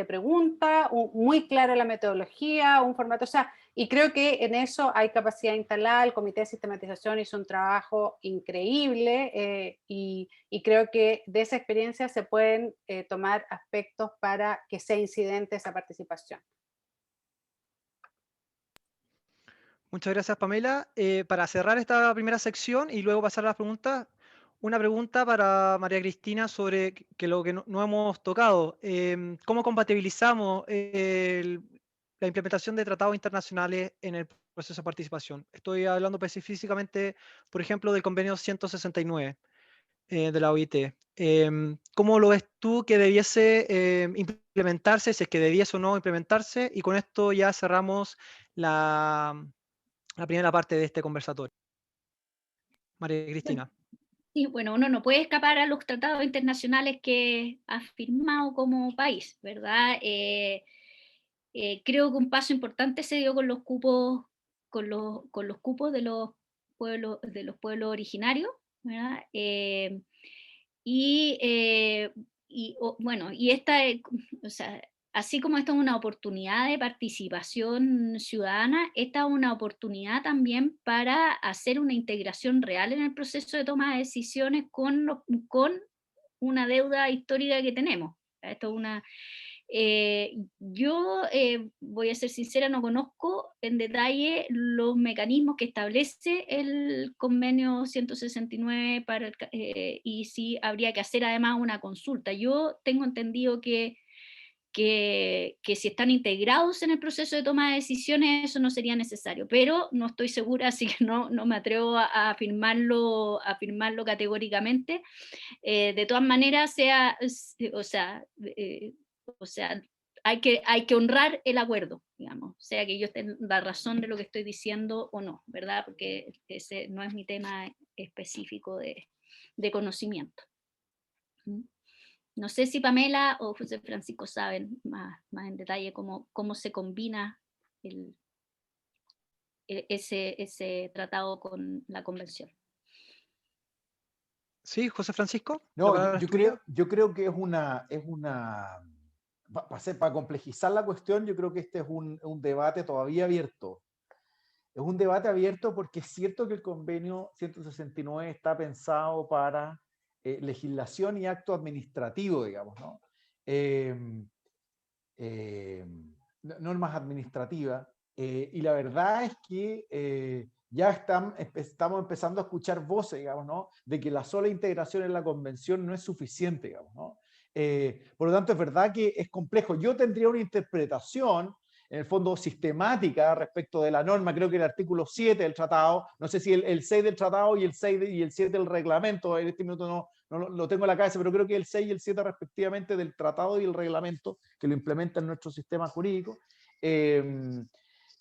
pregunta, muy clara la metodología, un formato, o sea, y creo que en eso hay capacidad instalada. El Comité de Sistematización hizo un trabajo increíble, y creo que de esa experiencia se pueden tomar aspectos para que sea incidente esa participación. Muchas gracias, Pamela. Para cerrar esta primera sección y luego pasar a las preguntas, una pregunta para María Cristina sobre lo que no hemos tocado. ¿Cómo compatibilizamos la implementación de tratados internacionales en el proceso de participación? Estoy hablando específicamente, por ejemplo, del convenio 169 de la OIT. ¿Cómo lo ves tú que debiese implementarse, si es que debiese o no implementarse? Y con esto ya cerramos la primera parte de este conversatorio. María Cristina. Sí, bueno, uno no puede escapar a los tratados internacionales que ha firmado como país, ¿verdad? Creo que un paso importante se dio con los cupos, con los cupos de los pueblos originarios, ¿verdad? Bueno, y esta, o sea, así como esta es una oportunidad de participación ciudadana, esta es una oportunidad también para hacer una integración real en el proceso de toma de decisiones con una deuda histórica que tenemos. Esto es una, yo voy a ser sincera, no conozco en detalle los mecanismos que establece el convenio 169 y si habría que hacer además una consulta. Yo tengo entendido que si están integrados en el proceso de toma de decisiones eso no sería necesario, pero no estoy segura, así que no me atrevo a afirmarlo categóricamente. De todas maneras, o sea, hay que honrar el acuerdo, digamos, sea que yo esté en la razón de lo que estoy diciendo o no, ¿verdad? Porque ese no es mi tema específico de conocimiento. No sé si Pamela o José Francisco saben más en detalle cómo se combina ese tratado con la convención. Sí, José Francisco. No, yo creo que para complejizar la cuestión, yo creo que este es un debate todavía abierto. Es un debate abierto porque es cierto que el convenio 169 está pensado para legislación y acto administrativo, digamos, ¿no? Normas administrativas, y la verdad es que ya estamos empezando a escuchar voces, digamos, ¿no? De que la sola integración en la convención no es suficiente, digamos, ¿no? Por lo tanto, es verdad que es complejo. Yo tendría una interpretación, en el fondo, sistemática respecto de la norma. Creo que el artículo 7 del tratado, no sé si el 6 del tratado y el 6 y el 7 del reglamento, en este minuto no lo tengo en la cabeza, pero creo que el 6 y el 7 respectivamente del tratado y el reglamento que lo implementa en nuestro sistema jurídico, que en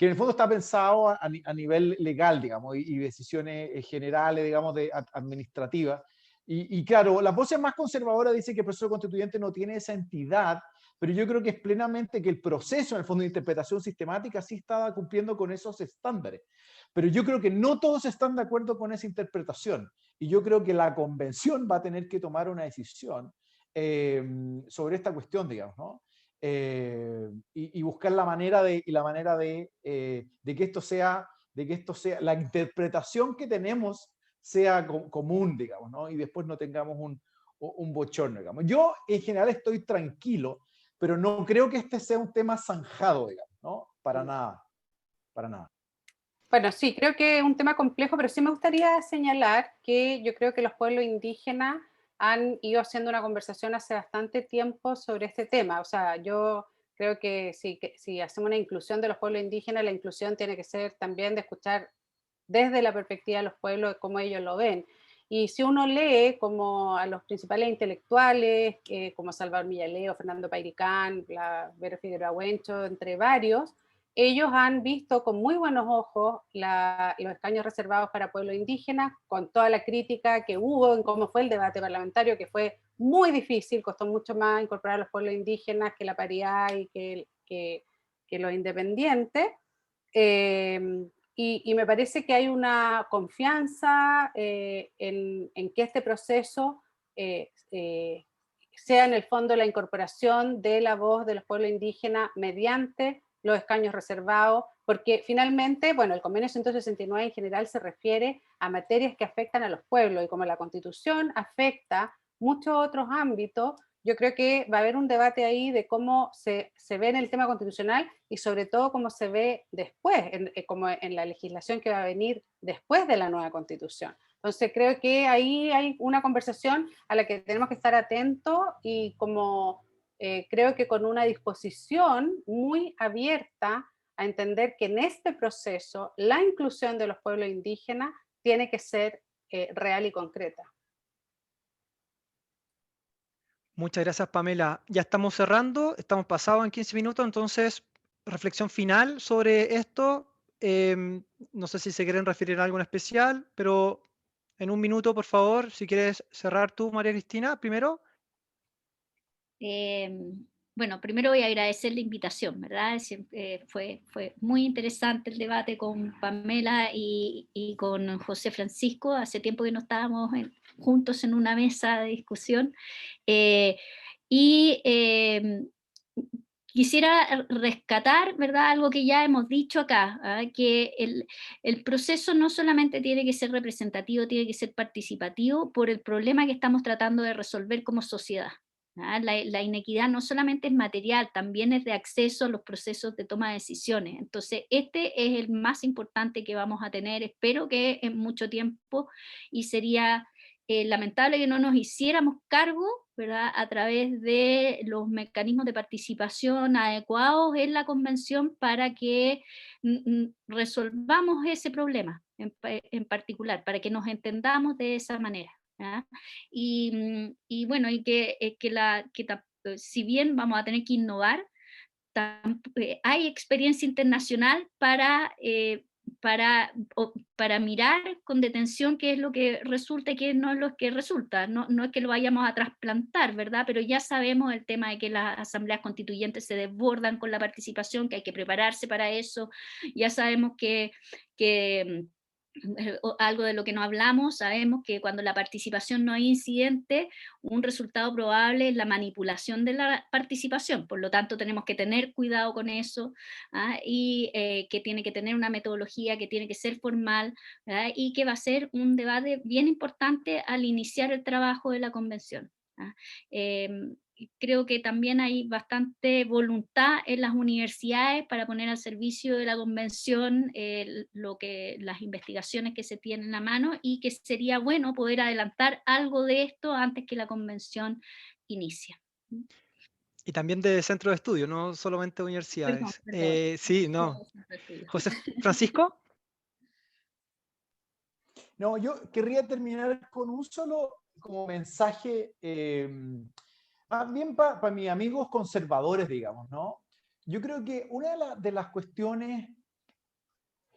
el fondo está pensado a nivel legal, digamos, y decisiones generales, digamos, administrativas. Y claro, las voces más conservadoras dicen que el proceso constituyente no tiene esa entidad, pero yo creo que es plenamente que el proceso, en el fondo de interpretación sistemática, sí estaba cumpliendo con esos estándares. Pero yo creo que no todos están de acuerdo con esa interpretación. Y yo creo que la convención va a tener que tomar una decisión sobre esta cuestión, digamos, ¿no? Y buscar la manera de que esto sea, la interpretación que tenemos sea común, digamos, ¿no? Y después no tengamos un bochorno, digamos. Yo en general estoy tranquilo, pero no creo que este sea un tema zanjado, digamos, ¿no? Para nada. para nada. Bueno, sí, creo que es un tema complejo, pero sí me gustaría señalar que yo creo que los pueblos indígenas han ido haciendo una conversación hace bastante tiempo sobre este tema. O sea, yo creo que si hacemos una inclusión de los pueblos indígenas, la inclusión tiene que ser también de escuchar desde la perspectiva de los pueblos, cómo ellos lo ven. Y si uno lee como a los principales intelectuales, como Salvador Millaleo, Fernando Pairicán, la Vera Figueroa Huencho, entre varios, ellos han visto con muy buenos ojos los escaños reservados para pueblos indígenas, con toda la crítica que hubo en cómo fue el debate parlamentario, que fue muy difícil, costó mucho más incorporar a los pueblos indígenas que la paridad y que los independientes. Y me parece que hay una confianza en que este proceso sea en el fondo la incorporación de la voz de los pueblos indígenas mediante los escaños reservados, porque finalmente, bueno, el convenio 169 en general se refiere a materias que afectan a los pueblos, y como la Constitución afecta muchos otros ámbitos, yo creo que va a haber un debate ahí de cómo se ve en el tema constitucional y sobre todo cómo se ve después, como en la legislación que va a venir después de la nueva Constitución. Entonces creo que ahí hay una conversación a la que tenemos que estar atentos y como creo que con una disposición muy abierta a entender que en este proceso la inclusión de los pueblos indígenas tiene que ser real y concreta. Muchas gracias, Pamela. Ya estamos cerrando, estamos pasados en 15 minutos, entonces, reflexión final sobre esto. No sé si se quieren referir a algo en especial, pero en un minuto, por favor, si quieres cerrar tú, María Cristina, primero. Bueno, primero voy a agradecer la invitación, ¿verdad? Fue muy interesante el debate con Pamela y con José Francisco. Hace tiempo que no estábamos juntos en una mesa de discusión. Y quisiera rescatar, ¿verdad? Algo que ya hemos dicho acá, que el proceso no solamente tiene que ser representativo, tiene que ser participativo por el problema que estamos tratando de resolver como sociedad. La inequidad no solamente es material, también es de acceso a los procesos de toma de decisiones. Entonces, este es el más importante que vamos a tener, espero que en mucho tiempo, y sería lamentable que no nos hiciéramos cargo, ¿verdad?, a través de los mecanismos de participación adecuados en la convención para que resolvamos ese problema en particular, para que nos entendamos de esa manera. Y bueno, y si bien vamos a tener que innovar, hay experiencia internacional para mirar con detención qué es lo que resulta y qué no es lo que resulta. No es que lo vayamos a trasplantar, ¿verdad? Pero ya sabemos el tema de que las asambleas constituyentes se desbordan con la participación, que hay que prepararse para eso. Ya sabemos que algo de lo que no hablamos, sabemos que cuando la participación no es incidente, un resultado probable es la manipulación de la participación, por lo tanto tenemos que tener cuidado con eso, y que tiene que tener una metodología que tiene que ser formal, y que va a ser un debate bien importante al iniciar el trabajo de la convención. Creo que también hay bastante voluntad en las universidades para poner al servicio de la convención las investigaciones que se tienen a mano, y que sería bueno poder adelantar algo de esto antes que la convención inicie. Y también de centros de estudio, no solamente universidades. Perdón. Sí, no. José Francisco. No, yo querría terminar con un solo como mensaje, más bien para mis amigos conservadores, digamos, ¿no? Yo creo que una de las cuestiones,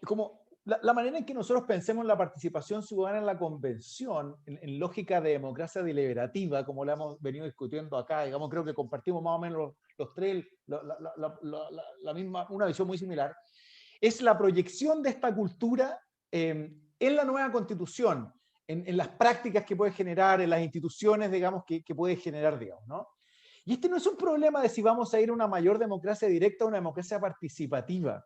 como la manera en que nosotros pensemos la participación ciudadana en la convención, en lógica de democracia deliberativa, como la hemos venido discutiendo acá, digamos, creo que compartimos más o menos los tres la misma, una visión muy similar, es la proyección de esta cultura en la nueva constitución, en las prácticas que puede generar, en las instituciones, digamos, que puede generar, digamos, ¿no? Y no es un problema de si vamos a ir a una mayor democracia directa o una democracia participativa.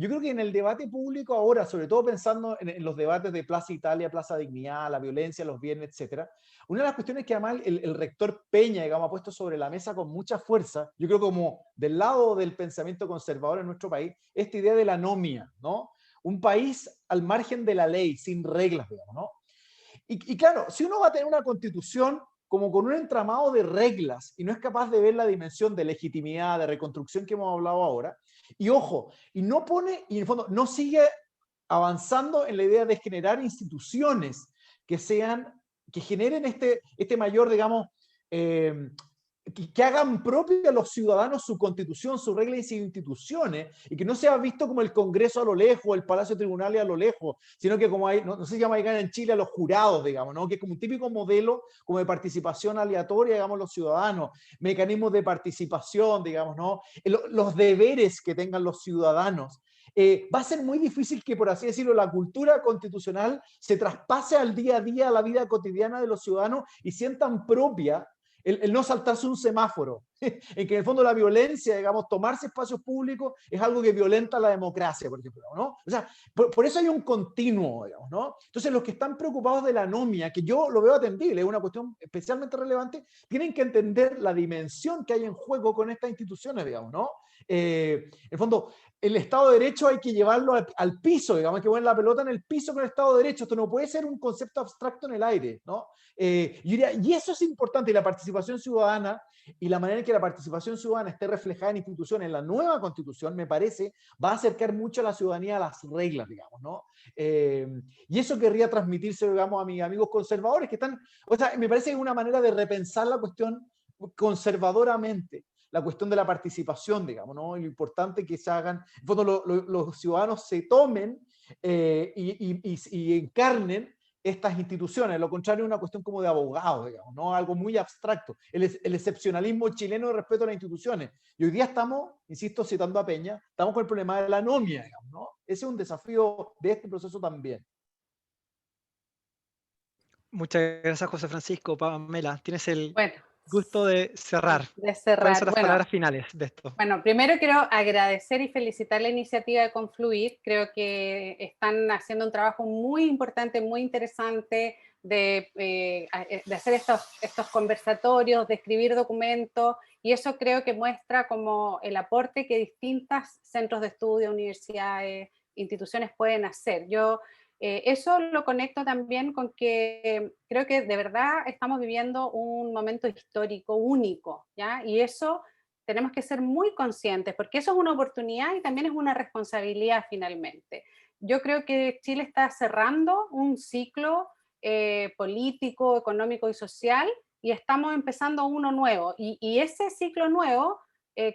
Yo creo que en el debate público ahora, sobre todo pensando en los debates de Plaza Italia, Plaza Dignidad, la violencia, los viernes, etcétera, una de las cuestiones que además el rector Peña, digamos, ha puesto sobre la mesa con mucha fuerza, yo creo como del lado del pensamiento conservador en nuestro país, esta idea de la anomia, ¿no? Un país al margen de la ley, sin reglas, digamos, ¿no? Y claro, si uno va a tener una constitución como con un entramado de reglas y no es capaz de ver la dimensión de legitimidad, de reconstrucción que hemos hablado ahora, y ojo, y no pone, y en el fondo no sigue avanzando en la idea de generar instituciones que sean, que generen este mayor, digamos, que hagan propia a los ciudadanos su constitución, sus reglas y sus instituciones, y que no sea visto como el Congreso a lo lejos, el Palacio de Tribunales a lo lejos, sino que como hay, no se llama acá en Chile a los jurados, digamos, ¿no? Que es como un típico modelo como de participación aleatoria, digamos, los ciudadanos, mecanismos de participación, digamos, ¿no? Los deberes que tengan los ciudadanos. Va a ser muy difícil que, por así decirlo, la cultura constitucional se traspase al día a día, a la vida cotidiana de los ciudadanos y sientan propia el no saltarse un semáforo, en que en el fondo la violencia, digamos, tomarse espacios públicos es algo que violenta la democracia, por ejemplo, ¿no? O sea, por eso hay un continuo, digamos, ¿no? Entonces, los que están preocupados de la anomia, que yo lo veo atendible, es una cuestión especialmente relevante, tienen que entender la dimensión que hay en juego con estas instituciones, digamos, ¿no? En el fondo, el Estado de Derecho hay que llevarlo al piso, digamos, hay que poner la pelota en el piso con el Estado de Derecho. Esto no puede ser un concepto abstracto en el aire, ¿no? Y eso es importante, y la participación ciudadana y la manera en que la participación ciudadana esté reflejada en instituciones, en la nueva Constitución, me parece, va a acercar mucho a la ciudadanía a las reglas, digamos, ¿no? Y eso querría transmitirse, digamos, a mis amigos conservadores que están, o sea, me parece que es una manera de repensar la cuestión conservadoramente, la cuestión de la participación, digamos, ¿no? Y lo importante que se hagan, en fondo, los ciudadanos se tomen y encarnen estas instituciones. Lo contrario es una cuestión como de abogados, digamos, ¿no? Algo muy abstracto. El excepcionalismo chileno de respeto a las instituciones. Y hoy día estamos, insisto, citando a Peña, estamos con el problema de la anomia, digamos, ¿no? Ese es un desafío de este proceso también. Muchas gracias, José Francisco. Pamela, tienes el Bueno, gusto de cerrar. de ¿Cuáles cerrar. son las palabras finales de esto? Bueno, primero quiero agradecer y felicitar la iniciativa de Confluir. Creo que están haciendo un trabajo muy importante, muy interesante de hacer estos conversatorios, de escribir documentos, y eso creo que muestra como el aporte que distintos centros de estudio, universidades, instituciones pueden hacer. Yo eso lo conecto también con que creo que de verdad estamos viviendo un momento histórico único, ¿ya? Y eso tenemos que ser muy conscientes, porque eso es una oportunidad y también es una responsabilidad finalmente. Yo creo que Chile está cerrando un ciclo político, económico y social, y estamos empezando uno nuevo. Y ese ciclo nuevo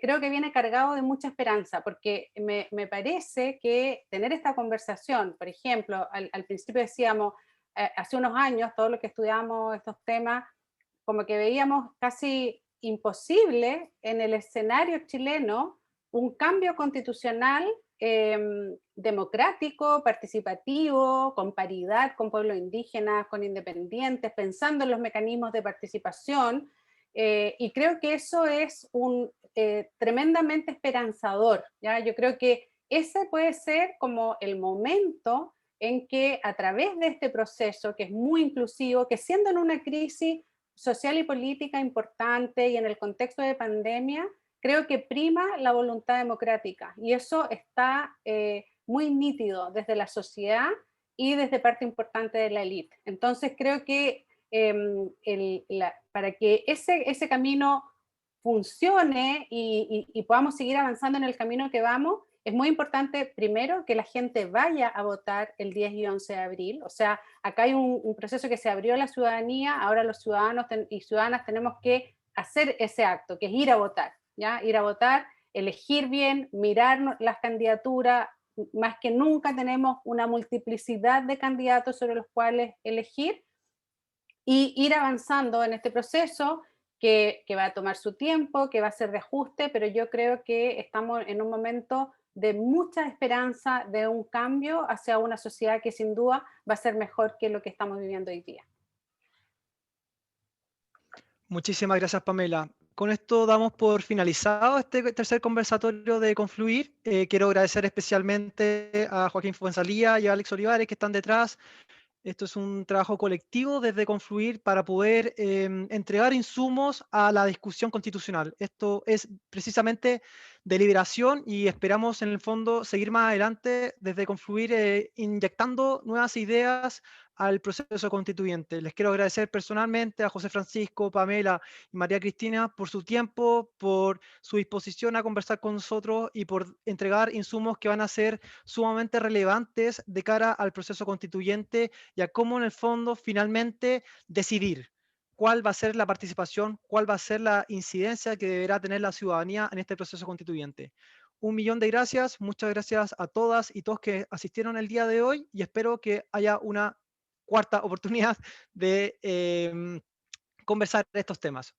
creo que viene cargado de mucha esperanza, porque me parece que tener esta conversación, por ejemplo, al principio decíamos, hace unos años, todo lo que estudiamos estos temas, como que veíamos casi imposible en el escenario chileno un cambio constitucional democrático, participativo, con paridad con pueblos indígenas, con independientes, pensando en los mecanismos de participación, y creo que eso es tremendamente esperanzador, ¿ya? Yo creo que ese puede ser como el momento en que a través de este proceso, que es muy inclusivo, que siendo en una crisis social y política importante y en el contexto de pandemia, creo que prima la voluntad democrática, y eso está muy nítido desde la sociedad y desde parte importante de la élite. Entonces creo que para que ese camino funcione y podamos seguir avanzando en el camino que vamos, es muy importante, primero, que la gente vaya a votar el 10 y 11 de abril. O sea, acá hay un proceso que se abrió a la ciudadanía, ahora los ciudadanos y ciudadanas tenemos que hacer ese acto, que es ir a votar, ¿ya? Ir a votar, elegir bien, mirar las candidaturas. Más que nunca tenemos una multiplicidad de candidatos sobre los cuales elegir, y ir avanzando en este proceso que va a tomar su tiempo, que va a ser de ajuste, pero yo creo que estamos en un momento de mucha esperanza de un cambio hacia una sociedad que sin duda va a ser mejor que lo que estamos viviendo hoy día. Muchísimas gracias, Pamela. Con esto damos por finalizado este tercer conversatorio de Confluir. Quiero agradecer especialmente a Joaquín Fuenzalía y a Alex Olivares que están detrás. Esto es un trabajo colectivo desde Confluir para poder entregar insumos a la discusión constitucional. Esto es precisamente deliberación y esperamos en el fondo seguir más adelante desde Confluir inyectando nuevas ideas al proceso constituyente. Les quiero agradecer personalmente a José Francisco, Pamela y María Cristina por su tiempo, por su disposición a conversar con nosotros y por entregar insumos que van a ser sumamente relevantes de cara al proceso constituyente y a cómo en el fondo finalmente decidir cuál va a ser la participación, cuál va a ser la incidencia que deberá tener la ciudadanía en este proceso constituyente. Un millón de gracias, muchas gracias a todas y todos que asistieron el día de hoy y espero que haya una cuarta oportunidad de conversar estos temas.